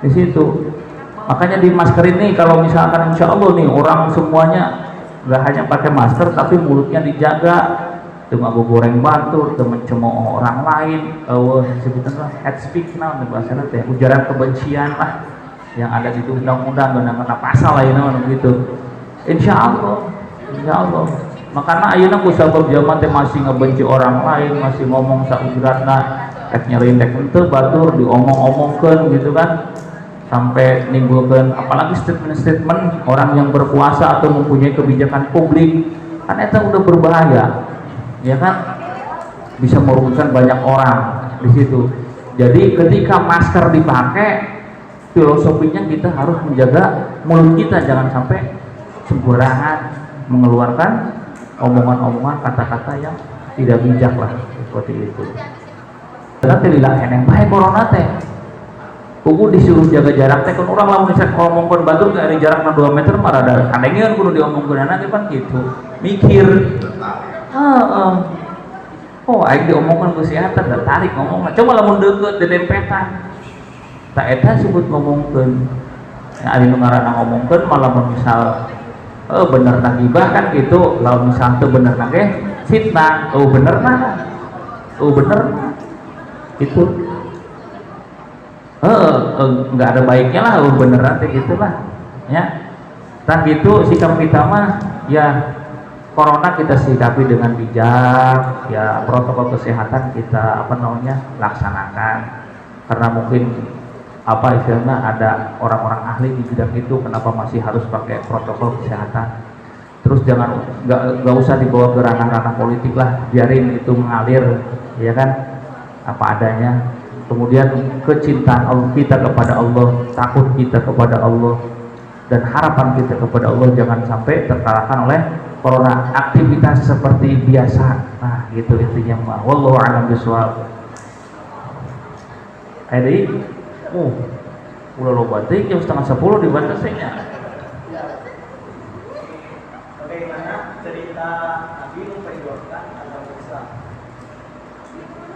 Speaker 3: Di situ. Makanya di masker ini kalau misalkan insya Allah nih orang semuanya nggak hanya pakai masker tapi mulutnya dijaga, cuma goreng batur, mencemooh orang lain, sebutanlah hate speech, bahasanya teh ujaran kebencian lah yang ada di undang-undang kena pasal lain gitu. Insya Allah. Makanya ayeuna ku sabab zaman teh masih ngebenci orang lain, masih ngomong saujratna, rek nyeriin rek henteu batur diomong-omongkeun gitu kan. Sampai nimbulkan apalagi statement-statement orang yang berkuasa atau mempunyai kebijakan publik, kan itu udah berbahaya, ya kan, bisa merugikan banyak orang di situ. Jadi ketika masker dipakai, filosofinya kita harus menjaga mulut kita jangan sampai sembarangan mengeluarkan omongan-omongan kata-kata yang tidak bijak lah seperti itu. Karena tidak eneng bae corona teh. Kudu disuruh jaga jarak teh kan urang lamun bisa ngomongkeun batur ke ari jarak 2 meter mah rada kandengeun kudu diomongkeun anak kan gitu. Mikir. Oh, aing diomongkeun ku si eta da tarik ngomongna. Coba lamun deukeut dedempetan. Ta eta sebut ngomongkeun. Ya ari nu ngaranna ngomongkeun malah misal bener na gibah kan gitu, lamun misal teu bener na ge fitnah. Bener na. Itu nggak ada baiknya lah, beneran kayak gitulah ya. Dan gitu sikap kita mah ya, corona kita sikapi dengan bijak ya, protokol kesehatan kita laksanakan, karena mungkin istilahnya ada orang-orang ahli di bidang itu, kenapa masih harus pakai protokol kesehatan. Terus nggak usah dibawa ke ranah-ranah politik lah, biarin itu mengalir ya kan, apa adanya. Kemudian kecintaan Allah kita kepada Allah, takut kita kepada Allah, dan harapan kita kepada Allah jangan sampai terkalahkan oleh corona, aktivitas seperti biasa. Nah, gitu intinya mah. Wallahu a'lam bishawab. Edi, udah loba teh jam 9:30 dibatasnya.
Speaker 1: Bagaimana cerita Nabi memperjuangkan agama Islam?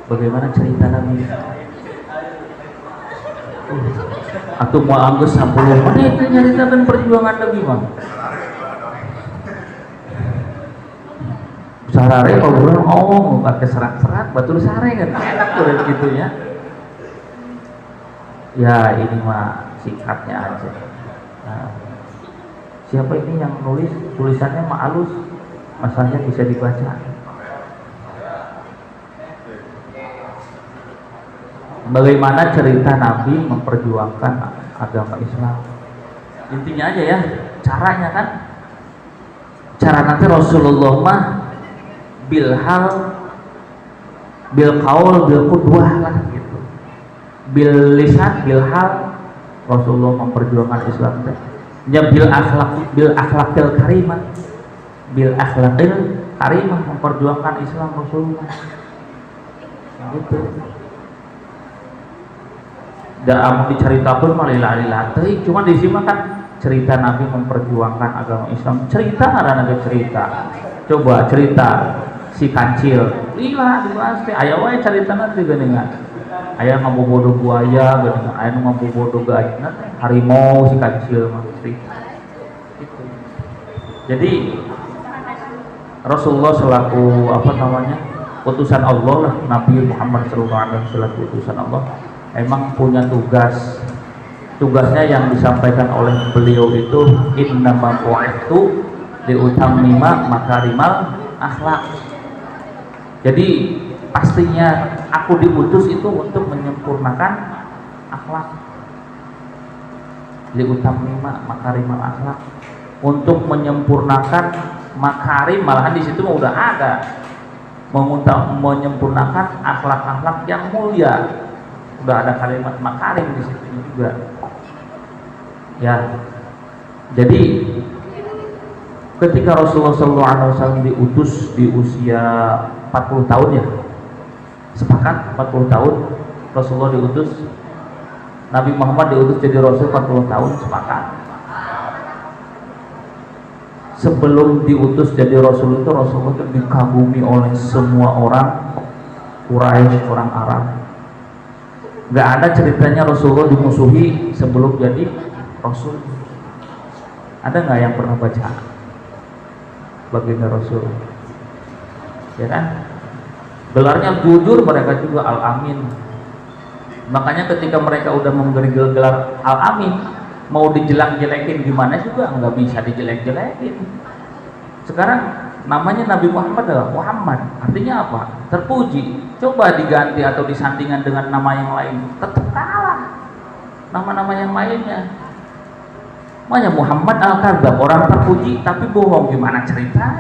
Speaker 3: Bagaimana cerita Nabi? Atau mau anggus 10 menit nyaritakan perjuangan Nabi mah. Sarare kalau orang pakai serat-serat batul sare kan enak udah gitu ya. Ya ini mah singkatnya aja. Nah, siapa ini yang nulis? Tulisannya mah halus, masalahnya bisa dibaca. Bagaimana cerita Nabi memperjuangkan agama Islam? Intinya aja ya, caranya kan. Cara nanti Rasulullah mah bil hal, bil qaul, bil qudwah lah gitu. Bil lisan, bil hal Rasulullah memperjuangkan Islam teh. Ya bil akhlakil karimah. Bil akhlakil karimah memperjuangkan Islam Rasulullah. Gitu. Dalam diceritakan malila-lila teh, cuma di sini kan cerita Nabi memperjuangkan agama Islam. Cerita ada naga cerita. Coba cerita si kancil. Lila dibahas teh aya wae caritana teh geuningan. Aya ngabobodo buaya geuningan, aya nu ngabobodo gajah harimau si kancil mah cerita. Gitu. Jadi Rasulullah selaku apa namanya? Utusan Allah lah, Nabi Muhammad SAW selaku utusan Allah emang punya tugasnya yang disampaikan oleh beliau itu innama bu'ithu liutammima makarimal akhlak. Jadi pastinya aku diutus itu untuk menyempurnakan akhlak. Liutammima makarimal akhlak, untuk menyempurnakan makarim, malahan di situ udah ada menyempurnakan akhlak-akhlak yang mulia. Udah ada kalimat makarim di situ juga. Ya. Jadi ketika Rasulullah SAW diutus di usia 40 tahun ya. Sepakat 40 tahun Rasulullah diutus. Nabi Muhammad diutus jadi Rasul 40 tahun, sepakat. Sebelum diutus jadi Rasul itu Rasulullah itu dikagumi oleh semua orang Quraisy, orang Arab. Gak ada ceritanya Rasulullah dimusuhi sebelum jadi Rasul. Ada nggak yang pernah baca baginda Rasul? Ya kan? Gelarnya jujur, mereka juga Al-Amin. Makanya ketika mereka udah memberi gelar Al-Amin, mau dijelek-jelekin gimana juga nggak bisa dijelek-jelekin. Sekarang namanya Nabi Muhammad adalah Muhammad, artinya apa? Terpuji. Coba diganti atau disandingkan dengan nama yang lain, tetap kalah nama-nama yang lainnya. Makanya Muhammad Al-Kadzab, orang terpuji tapi bohong, gimana ceritanya?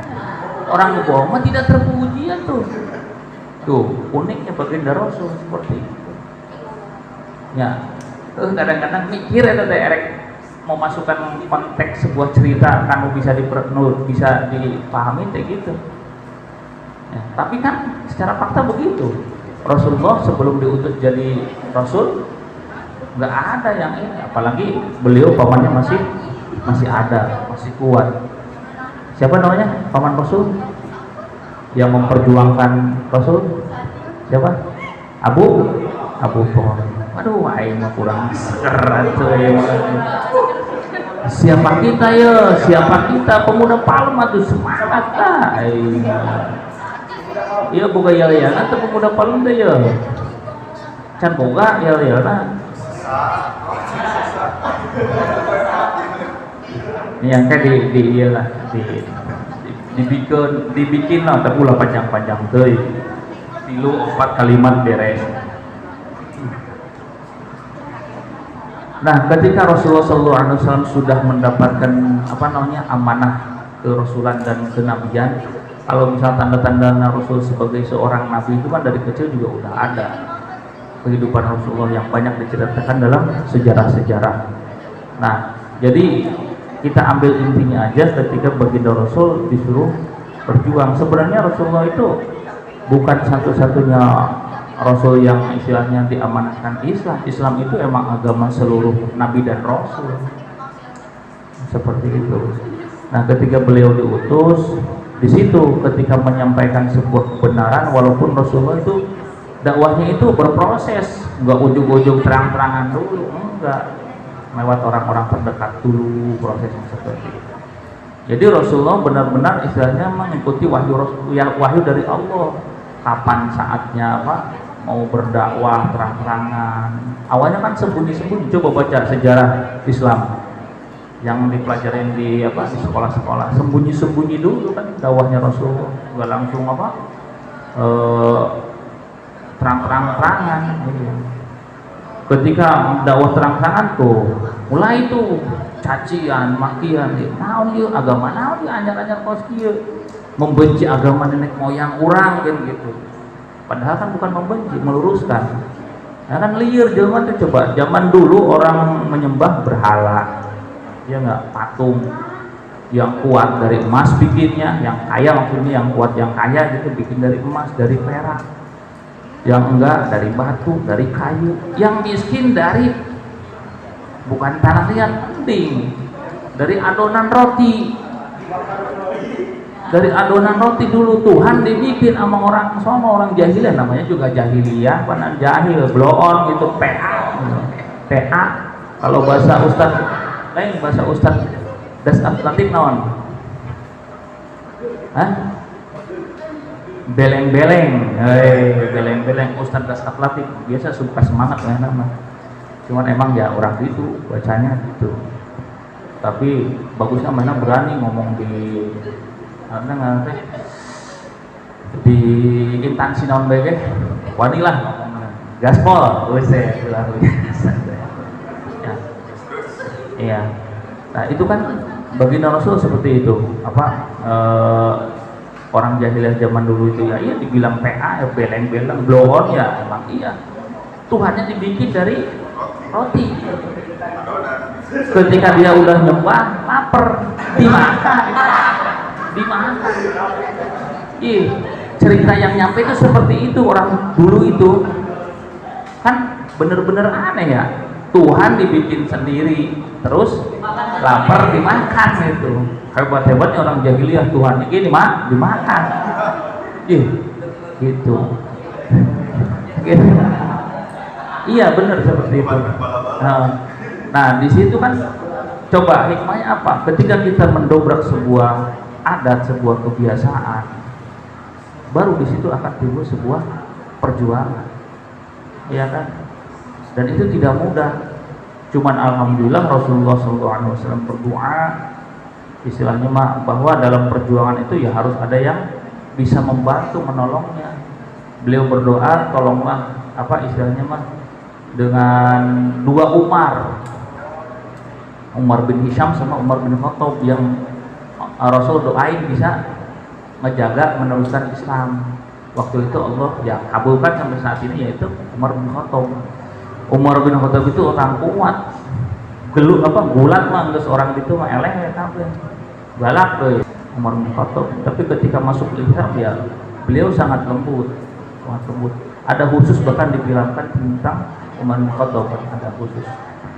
Speaker 3: Orang bohong mah tidak terpuji ya tuh. Tuh uniknya baginda Rasul seperti itu. Ya, kadang-kadang mikir ya erek mau masukkan konteks sebuah cerita kan bisa dipahami kayak gitu. Ya, tapi kan secara fakta begitu. Rasulullah sebelum diutus jadi Rasul nggak ada yang ini, apalagi beliau pamannya masih ada, masih kuat. Siapa namanya paman Rasul yang memperjuangkan Rasul? Siapa? Abu Thalib. Aduh, aing mah kurang serat tuh ya. Siapa kita pemuda Palma tuh semangat lah. Iya boga yal-yalan tuh pemuda Palma teh ya. Can boga yal-yalan. Ini yang kayak iyalah dibikin lah, tapi ulah panjang-panjang teh. 3-4 kalimat beres. Nah, ketika Rasulullah SAW sudah mendapatkan amanah kerasulan dan kenabian, kalau misal tanda-tanda Rasul sebagai seorang nabi itu kan dari kecil juga udah ada. Kehidupan Rasulullah yang banyak diceritakan dalam sejarah-sejarah. Nah, jadi kita ambil intinya aja ketika baginda Rasul disuruh berjuang. Sebenarnya Rasulullah itu bukan satu-satunya Rasul yang istilahnya diamanatkan Islam. Islam itu emang agama seluruh Nabi dan Rasul, seperti itu. Nah, ketika beliau diutus, di situ ketika menyampaikan sebuah kebenaran, walaupun Rasulullah itu dakwahnya itu berproses, nggak ujug-ujug terang-terangan dulu, enggak, lewat orang-orang terdekat dulu prosesnya seperti itu. Jadi Rasulullah benar-benar istilahnya mengikuti wahyu dari Allah. Kapan saatnya mau berdakwah terang-terangan. Awalnya kan sembunyi-sembunyi. Coba baca sejarah Islam yang dipelajarin di sekolah-sekolah. Sembunyi-sembunyi dulu kan dakwahnya Rasulullah. Nggak langsung terang-terangan. Ketika dakwah terang-terangan tuh mulai tuh cacian, makian, naon ieu agama naon ieu anyar-anyar kos kieu, membenci agama nenek moyang orang kan gitu. Padahal kan bukan membenci, meluruskan. Nah, kan liar jelema tuh. Coba zaman dulu orang menyembah berhala, ya nggak, patung yang kuat dari emas bikinnya, yang kaya maksudnya yang kuat yang kaya gitu bikin dari emas, dari perak. Yang enggak dari batu, dari kayu. Yang miskin dari bukan tanah liat, penting dari adonan roti. Dari adonan roti dulu Tuhan dibikin sama orang sono, orang jahiliyah, namanya juga jahiliyah, panan jahil, blow on gitu, PA. Kalau bahasa Ustaz lain, bahasa Ustaz das Atlantik naon? Hah? Beleng-beleng, beleng-beleng Ustaz das Atlantik biasa suka semangat lah nama. Cuman emang ya orang itu bacanya gitu. Tapi bagusnya mana berani ngomong di instansi non BG, wanilah ngomong gaspol, ya. Iya. Nah itu kan baginda Rasul seperti itu. Orang jahiliyah zaman dulu itu ya iya dibilang PA, ya beleng-beleng, blow on ya emang iya. Tuhannya dibikin dari roti. Ketika dia udah nyembah, lapar, dimakan. Cerita yang nyampe itu seperti itu. Orang dulu itu kan bener-bener aneh ya. Tuhan dibikin sendiri, terus lapar dimakan gitu. Hebat-hebatnya orang jahiliyah, Tuhan ini dimakan. Gitu. Iya benar seperti itu. Nah di situ kan coba hikmahnya apa? Ketika kita mendobrak sebuah adat, sebuah kebiasaan, baru di situ akan timbul sebuah perjuangan, ya kan? Dan itu tidak mudah. Cuman alhamdulillah Rasulullah SAW berdoa, istilahnya bahwa dalam perjuangan itu ya harus ada yang bisa membantu, menolongnya. Beliau berdoa, tolonglah istilahnya dengan dua Umar bin Hisham sama Umar bin Khattab yang Rasul doain bisa menjaga meneruskan Islam. Waktu itu Allah ya kabulkan sampai saat ini, yaitu Umar bin Khattab. Umar bin Khattab itu orang kuat, gulat geus orang itu eleh ya kabeh. Galak deh Umar bin Khattab. Tapi ketika masuk Islam ya beliau sangat lembut. Ada khusus bahkan difilmkan tentang Umar bin Khattab, ada khusus.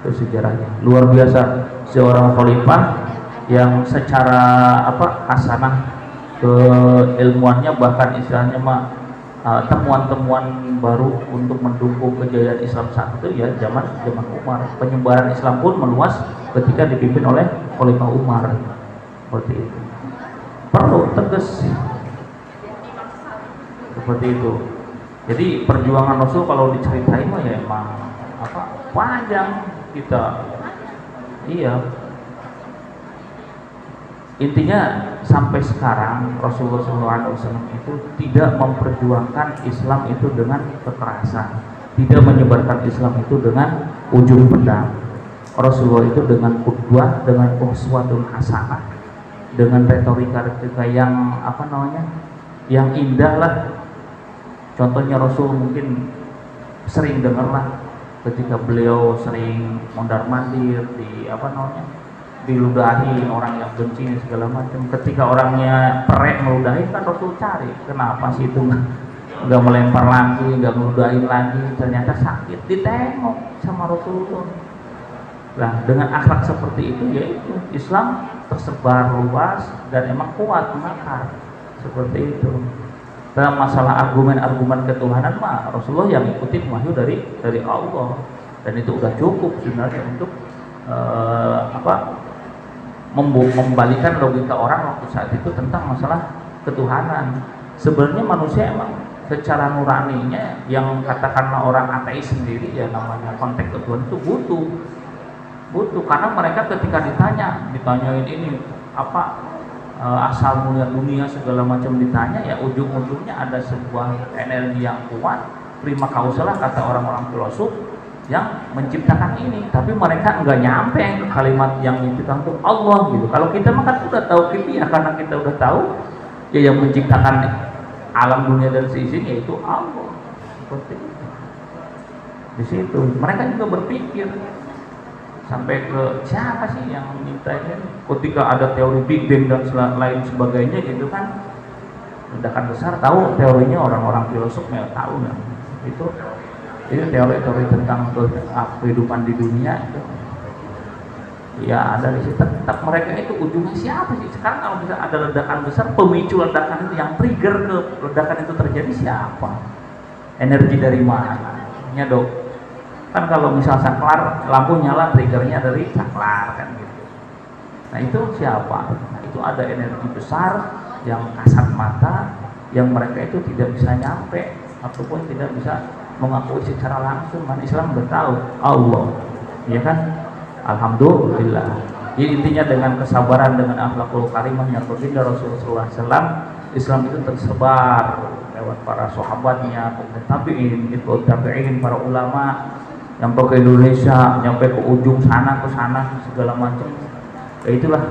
Speaker 3: Itu sejarahnya luar biasa, seorang khalifah yang secara hasanah keilmuannya bahkan istilahnya temuan-temuan baru untuk mendukung kejayaan Islam saat itu ya zaman Umar. Penyebaran Islam pun meluas ketika dipimpin oleh Khalifah Umar. Seperti itu. Perlu tegas seperti itu. Jadi perjuangan Rasul kalau diceritain ya emang panjang kita. Iya. Intinya sampai sekarang Rasulullah SAW itu tidak memperjuangkan Islam itu dengan kekerasan, tidak menyebarkan Islam itu dengan ujung pedang. Rasulullah itu dengan qudwah, dengan uswatun hasanah, dengan retorika yang yang indah lah. Contohnya Rasul mungkin sering dengarlah ketika beliau sering mondar mandir di diludahin orang yang benci segala macam. Ketika orangnya perek meludahin kan Rasul cari kenapa sih itu nggak melempar lagi, nggak meludahin lagi, ternyata sakit, ditengok sama Rasulullah. Nah dengan akhlak seperti itu yaitu Islam tersebar luas dan emang kuat mengakar seperti itu. Dalam masalah argumen-argumen ketuhanan mah Rasulullah yang ikutin wahyu dari Allah, dan itu udah cukup sebenarnya untuk membalikan logika orang waktu saat itu tentang masalah ketuhanan. Sebenarnya manusia emang secara nuraninya yang katakanlah orang ateis sendiri ya namanya konteks ketuhanan itu butuh karena mereka ketika ditanyain ini apa asal mula dunia segala macam ditanya ya ujung-ujungnya ada sebuah energi yang kuat prima causa lah kata orang-orang filosof yang menciptakan ini, tapi mereka enggak nyampe ke kalimat yang menciptakan itu Allah gitu. Kalau kita mah kan udah tahu ya karena kita udah tahu ya yang menciptakan alam dunia dan seisinya yaitu Allah. Seperti itu. Di situ mereka juga berpikir sampai ke siapa sih yang mintanya ketika ada teori Big Bang dan lain sebagainya gitu kan, ledakan besar tahu teorinya orang-orang filosof ya tahu nggak itu teori-teori tentang kehidupan di dunia itu ya ada di situ. Tetap mereka itu ujungnya siapa sih sekarang kalau bisa ada ledakan besar, pemicu ledakan itu yang trigger ke ledakan itu terjadi siapa, energi dari mana nya dok. Kan kalau misal saklar lampu nyala triggernya dari saklar kan gitu. Nah itu siapa? Nah, itu ada energi besar yang kasat mata yang mereka itu tidak bisa nyampe ataupun tidak bisa mengakui secara langsung. Man Islam udah tahu Allah, ya kan? Alhamdulillah. Jadi intinya dengan kesabaran, dengan akhlakul karimah yang baginda Rasulullah SAW, Islam itu tersebar lewat para sahabatnya, tabi'in, tabi'in, para ulama, nyampe ke Indonesia, nyampe ke ujung sana ke sana segala macam. Ya itulah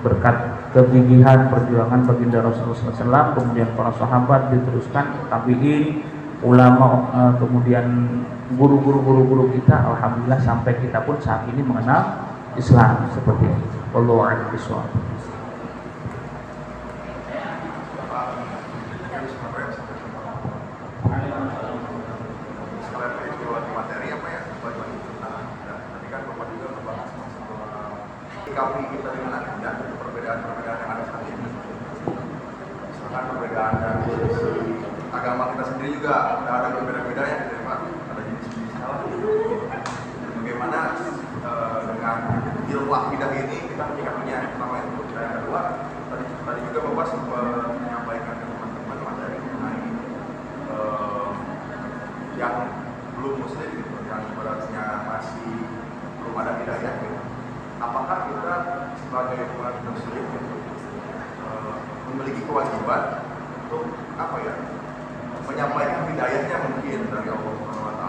Speaker 3: berkat kegigihan perjuangan baginda Rasulullah SAW, kemudian para sahabat diteruskan tabi'in, ulama, kemudian guru kita, alhamdulillah sampai kita pun saat ini mengenal Islam seperti ini. Wallahu a'lam bishawab.
Speaker 4: Sikapi kita dengan akidah perbedaan-perbedaan yang ada saat ini. Misalkan perbedaan dari sisi agama kita sendiri juga ada berbeda-beda ya, ada jenis-jenis salah. Bagaimana dengan ilmu akidah ini kita menyikapinya? Pertama itu, dan yang kedua tadi juga Bapak sempat menyampaikan ke teman-teman materi mengenai yang belum muslim gitu, yang ibaratnya masih belum ada hidayah gitu. Apakah kita sebagai umat muslim gitu, memiliki kewajiban untuk apa ya, menyampaikan hidayahnya mungkin dari Allah SWT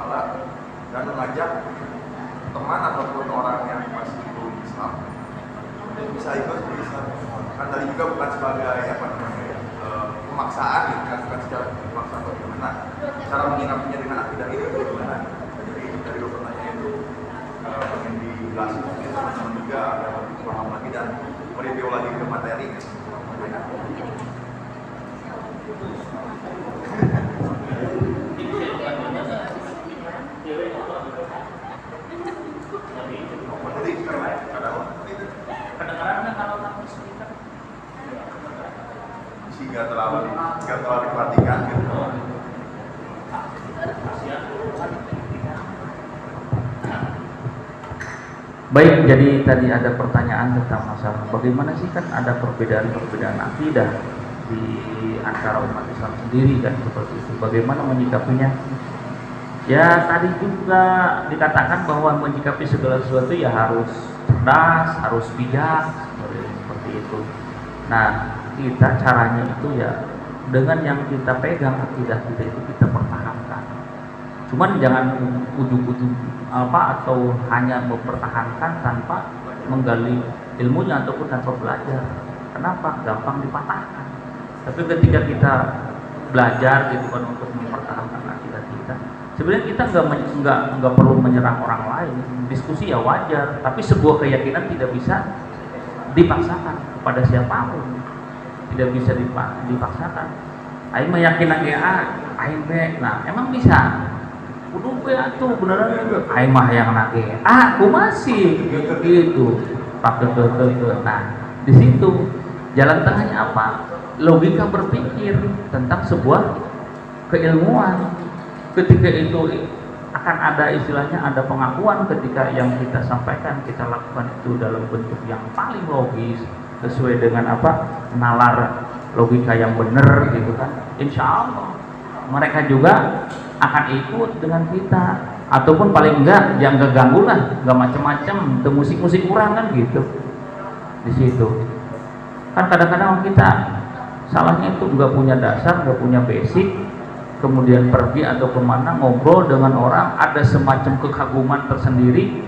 Speaker 4: dan mengajak teman ataupun orang yang masih belum Islam untuk bisa ikut di Islam. Kan tadi juga bukan sebagai apa namanya ya, pemaksaan gitu kan, bukan secara pemaksaan atau gimana, cara menyikapinya dengan akidah ini bagaimana. Jadi dari dua pertanyaan itu ingin dijelasin mungkin teman-teman juga ada paham lagi dan mereview lagi ke materi. Nggak terlalu diperhatikan gitu.
Speaker 3: Baik, jadi tadi ada pertanyaan tentang masalah bagaimana sih, kan ada perbedaan-perbedaan akidah di antara umat Islam sendiri kan seperti itu. Bagaimana menyikapinya? Ya tadi juga dikatakan bahwa menyikapi segala sesuatu ya harus cerdas, harus bijak seperti itu. Nah, kita caranya itu ya dengan yang kita pegang akidah kita itu kita pertahankan. Cuman jangan ujug-ujug atau hanya mempertahankan tanpa menggali ilmunya ataupun tanpa belajar. Kenapa? Gampang dipatahkan. Tapi ketika kita belajar gitu kan untuk mempertahankan akidah kita, Sebenarnya kita nggak perlu menyerang orang lain. Diskusi ya wajar, tapi sebuah keyakinan tidak bisa dipaksakan kepada siapapun. Tidak bisa dipaksakan. Aing meyakinan A, aing B. Nah, emang bisa? Kudu B atuh beneran itu. Aing mah yang nage A, aku masih gitu. Pakai ke. Nah, di situ jalan tengahnya apa? Logika berpikir tentang sebuah keilmuan. Ketika itu akan ada istilahnya, ada pengakuan ketika yang kita sampaikan, kita lakukan itu dalam bentuk yang paling logis, sesuai dengan apa, nalar logika yang benar gitu kan. Insya Allah mereka juga akan ikut dengan kita, ataupun paling enggak yang gak ganggu lah, gak macem-macem, ke musik-musik kurang kan gitu. Di situ kan kadang-kadang kita salahnya itu nggak punya dasar, nggak punya basic, kemudian pergi atau kemana ngobrol dengan orang ada semacam kekaguman tersendiri,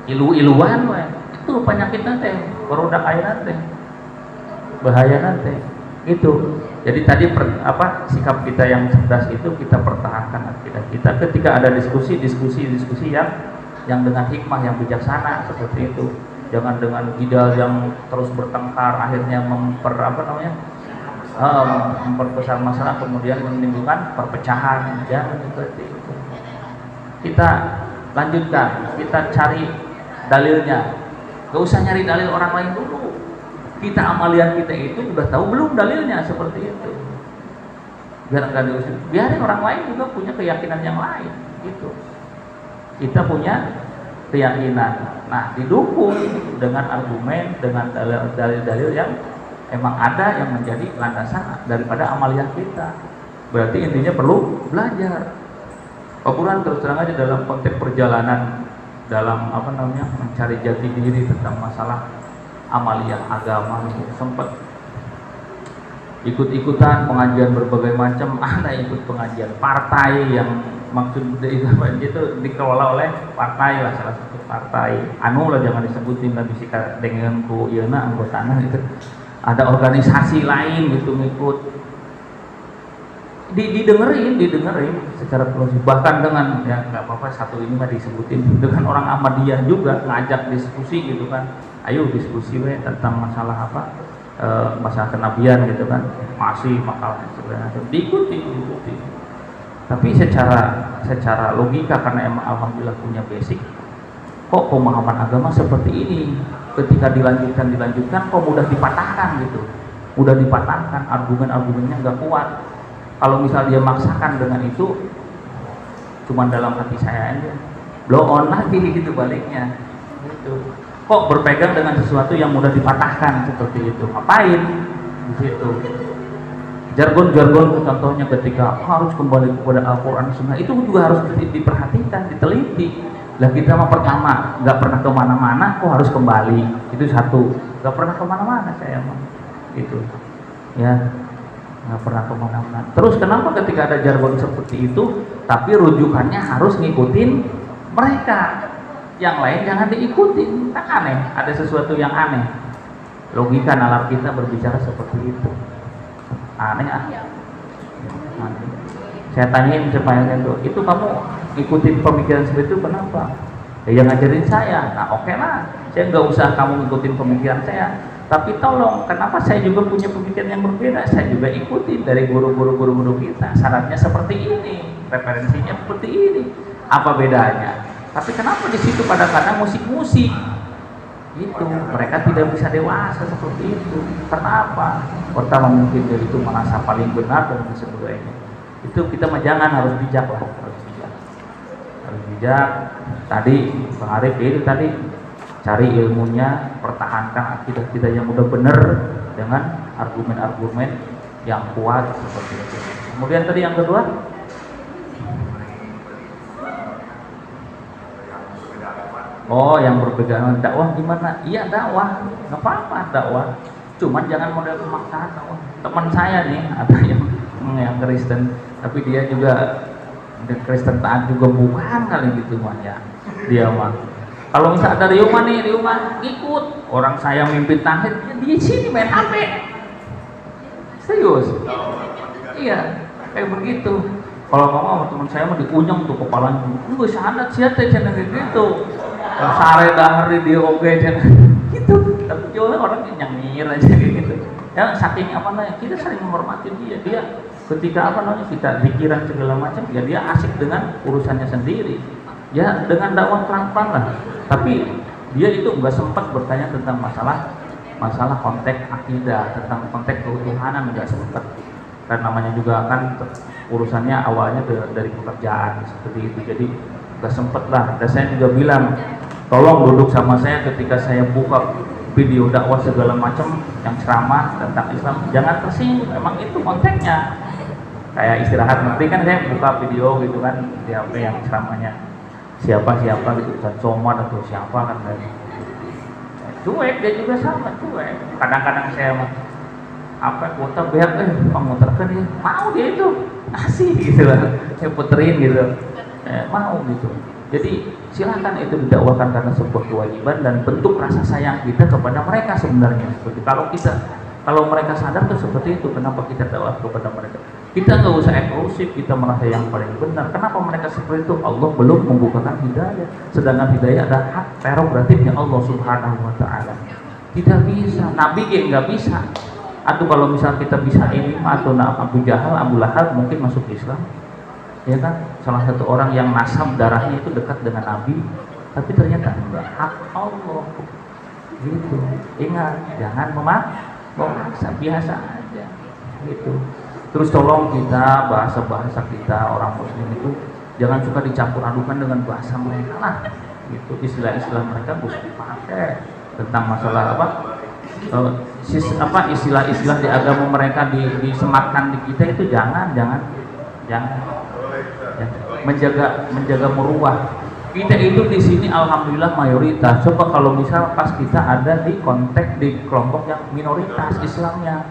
Speaker 3: ilu-iluan itu penyakit nanti, berodak air nanti, bahaya nanti itu. Jadi tadi sikap kita yang cerdas itu kita pertahankan akidah kita ketika ada diskusi yang dengan hikmah, yang bijaksana seperti itu. Jangan dengan jidal yang terus bertengkar akhirnya memperbesar masalah kemudian menimbulkan perpecahan. Jangan seperti itu. Kita lanjutkan, kita cari dalilnya. Gak usah nyari dalil orang lain dulu. Kita amalian kita itu udah tahu belum dalilnya seperti itu. Biarin orang lain juga punya keyakinan yang lain gitu. Kita punya keyakinan. Nah, didukung dengan argumen, dengan dalil-dalil yang emang ada yang menjadi landasan daripada amaliah kita. Berarti intinya perlu belajar. Quran terus terang aja dalam konteks perjalanan dalam mencari jati diri tentang masalah amaliah agama, sempat ikut-ikutan pengajian berbagai macam. Ada ikut pengajian partai yang maksud itu dikelola oleh partai lah, salah satu partai lah, jangan disebutin lah, bisa dengan ku iana anggotana gitu. Ada organisasi lain gitu ngikut, didengerin secara terus, bahkan dengan ya nggak apa-apa satu ini mah disebutin dengan orang Ahmadiyah juga ngajak diskusi gitu kan, ayo diskusi tentang masalah masalah kenabian gitu kan, masih makalah sebenarnya diikuti. Tapi secara logika, karena emang alhamdulillah punya basic, kok pemahaman agama seperti ini ketika dilanjutkan kok mudah dipatahkan gitu, argumennya nggak kuat. Kalau misal dia maksakan dengan itu, cuman dalam hati saya aja, blow on lagi gitu baliknya gitu. Kok berpegang dengan sesuatu yang mudah dipatahkan seperti itu, ngapain di situ? Jargon contohnya ketika harus kembali kepada Al-Quran Sunnah, itu juga harus diperhatikan, diteliti. Lah kita mah pertama nggak pernah kemana-mana, kok harus kembali? Itu satu, nggak pernah kemana-mana saya mah, gitu ya, nggak pernah kemana-mana. Terus kenapa ketika ada jargon seperti itu, tapi rujukannya harus ngikutin mereka, yang lain jangan diikutin? Kan aneh, ada sesuatu yang aneh. Logika nalar kita berbicara seperti itu. Aneh. Saya tanyain supaya itu kamu ikutin pemikiran seperti itu kenapa? Ya yang ngajarin saya. Nah oke lah, saya nggak usah kamu ngikutin pemikiran saya, tapi tolong, kenapa saya juga punya pemikiran yang berbeda, saya juga ikutin dari guru-guru kita. Syaratnya seperti ini, referensinya seperti ini, apa bedanya? Tapi kenapa di situ pada kadang musik-musik itu mereka tidak bisa dewasa seperti itu? Kenapa? Pertama mungkin dari itu merasa paling benar dan sebagainya. Itu kita mah jangan, harus bijak lah, harus bijak. Tadi Bang Arif itu tadi cari ilmunya, pertahankan akidah kita yang udah benar dengan argumen-argumen yang kuat seperti itu. Kemudian tadi yang kedua, yang berbeda dakwah gimana? Iya dakwah, nggak apa-apa dakwah. Cuman jangan model pemaksaan dakwah. Teman saya nih ada yang Kristen, tapi dia juga Kristen taat juga bukan kali gitu mah ya. Dia mah kalau misal ada Riuma ikut. Orang saya mimpi tahid, dia di sini main HP. Serius? Iya, kayak begitu. Kalau ngomong sama teman saya mah dikunyeng tuh kepalanya. Enggak sadat sia teh cenah gitu. Sare dahar di dia oge cenah. Gitu. Tapi jualnya orang yang nyengir aja gitu. Ya saking apa namanya kita saling menghormati dia. Dia ketika apa namanya kita pikiran segala macam ya dia asik dengan urusannya sendiri. Ya dengan dakwah pelan-pelan lah. Tapi dia itu nggak sempat bertanya tentang masalah konteks akidah, tentang konteks keutuhanan nggak sempat. Dan namanya juga kan urusannya awalnya dari pekerjaan seperti itu, jadi nggak sempet lah. Dan saya juga bilang tolong duduk sama saya ketika saya buka video dakwah segala macam yang ceramah tentang Islam, jangan tersinggung, emang itu konteksnya. Kayak istirahat nanti kan saya buka video gitu kan di HP yang ceramahnya siapa gitu, Ustaz Somad atau siapa kan, cuek dia juga sama cuek. Kadang-kadang saya apa kuota beak penguterkan ya mau dia itu ngasih gitu lah, saya puterin gitu mau gitu. Jadi silakan itu didakwakan karena sebuah kewajiban dan bentuk rasa sayang kita kepada mereka sebenarnya. Seperti kalau mereka sadar tuh seperti itu, kenapa kita dakwah kepada mereka? Kita nggak usah eksklusif, kita merasa yang paling benar. Kenapa mereka seperti itu? Allah belum membukakan hidayah, sedangkan hidayah adalah hak prerogatifnya Allah Subhanahu Wa Taala. Tidak bisa, Nabi nggak bisa. Atau kalau misal kita bisa ini atau Abu Jahal, Abu Lahab mungkin masuk Islam, ya kan? Salah satu orang yang nasab darahnya itu dekat dengan Nabi, tapi ternyata enggak, hak Allah. Gitu. Ingat, jangan memaksa, biasa aja. Gitu. Terus tolong kita bahasa kita orang Muslim itu jangan suka dicampur adukan dengan bahasa mereka lah. Gitu. Istilah-istilah mereka harus dipakai tentang masalah istilah-istilah di agama mereka disematkan di kita itu jangan menjaga meruah. Kita itu di sini alhamdulillah mayoritas. Coba kalau misal pas kita ada di konteks di kelompok yang minoritas Islamnya,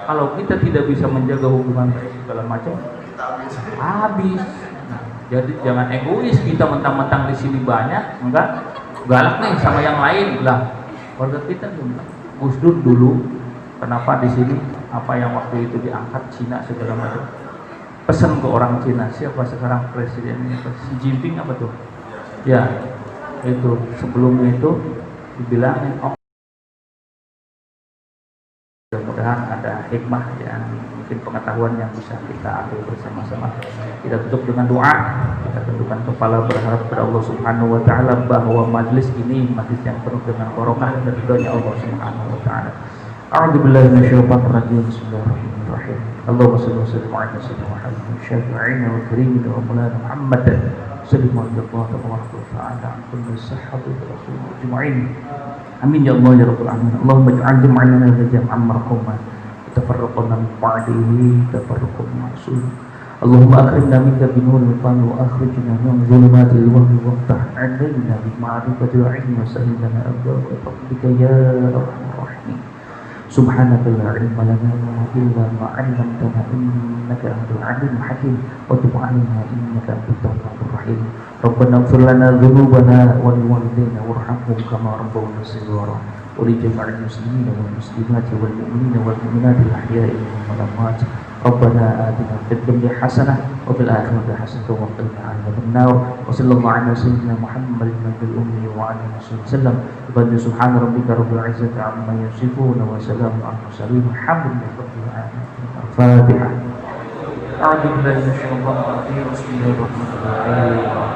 Speaker 3: kalau kita tidak bisa menjaga hubungan segala macam habis. Nah, jadi jangan egois kita mentang-mentang di sini banyak, enggak galak nih sama yang lain lah. Warga kita Gus Dur dulu, kenapa di sini apa yang waktu itu diangkat Cina segala macam, pesan ke orang Cina, siapa sekarang presidennya, Xi Jinping apa tuh? Ya, itu sebelumnya itu dibilangin, oh mudah-mudahan ada hikmah ya, mungkin pengetahuan yang bisa kita ambil bersama-sama. Kita tutup dengan doa, kita tundukkan kepala berharap kepada Allah Subhanahu Wa Taala bahwa majlis ini majlis yang penuh dengan barokah dan ridhonya Allah Subhanahu Wa Taala. A'udzubillahi minasyaitonir rajim. Bismillahirrahmanirrahim. Allahumma shalli wa sallim ala sayyidina Muhammad syafi'ina wa karimina wa maulana Muhammad sallallahu alaihi wa ta'ala an kulli sahhabi rasulullah ajma'in. Amin ya Allah ya rabbal alamin. Allahumma ij'al jam'ana hadha jam'an marhuma tafarraqna min ba'dihi tafarruqan ma'sum. Allahumma akrimna minka binuril fahmi wa akhrijna min dhulumatil wahmi waftah 'alaina bi ma'rifatil 'ilmi wa sahhil lana abwaaba fadlika ya arhamar rahimin. Subhanaka la ilma lana illa ma 'allamtana innaka antal 'alimul hakim wa tub 'alaina innaka antat tawwabur rahim. Rabbana ighfir lana dhunubana wa liwalidayna warhamhum kama rabbawna shighara wa li jami'il muslimina wal muslimati wal mu'minina wal mu'minati al ahya'i minhum wal amwat. Rabbana atina fid dunya hasanah wa fil akhirati hasanah wa qina adzabannar. Wa sallallahu ala sayyidina Muhammadin nabiyil ummi wa ala alihi wasallam. Subhana rabbika rabbil izzati amma yasifun wa salamun alal mursalin walhamdulillahi rabbil alamin. Al-Fatihah. A'udzu billahi minasyaitonir rajim. Bismillahirrahmanirrahim.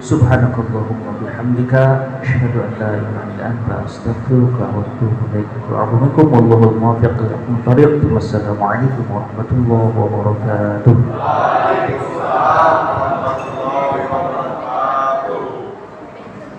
Speaker 3: Subhanakallahumma bihamdika asyhadu an la ilaha illa anta astaghfiruka wa atubu ilaik. Wa'alaikum wallahul muwaffiq ila thariq. Wassalamu alaikum warahmatullahi wabarakatuh.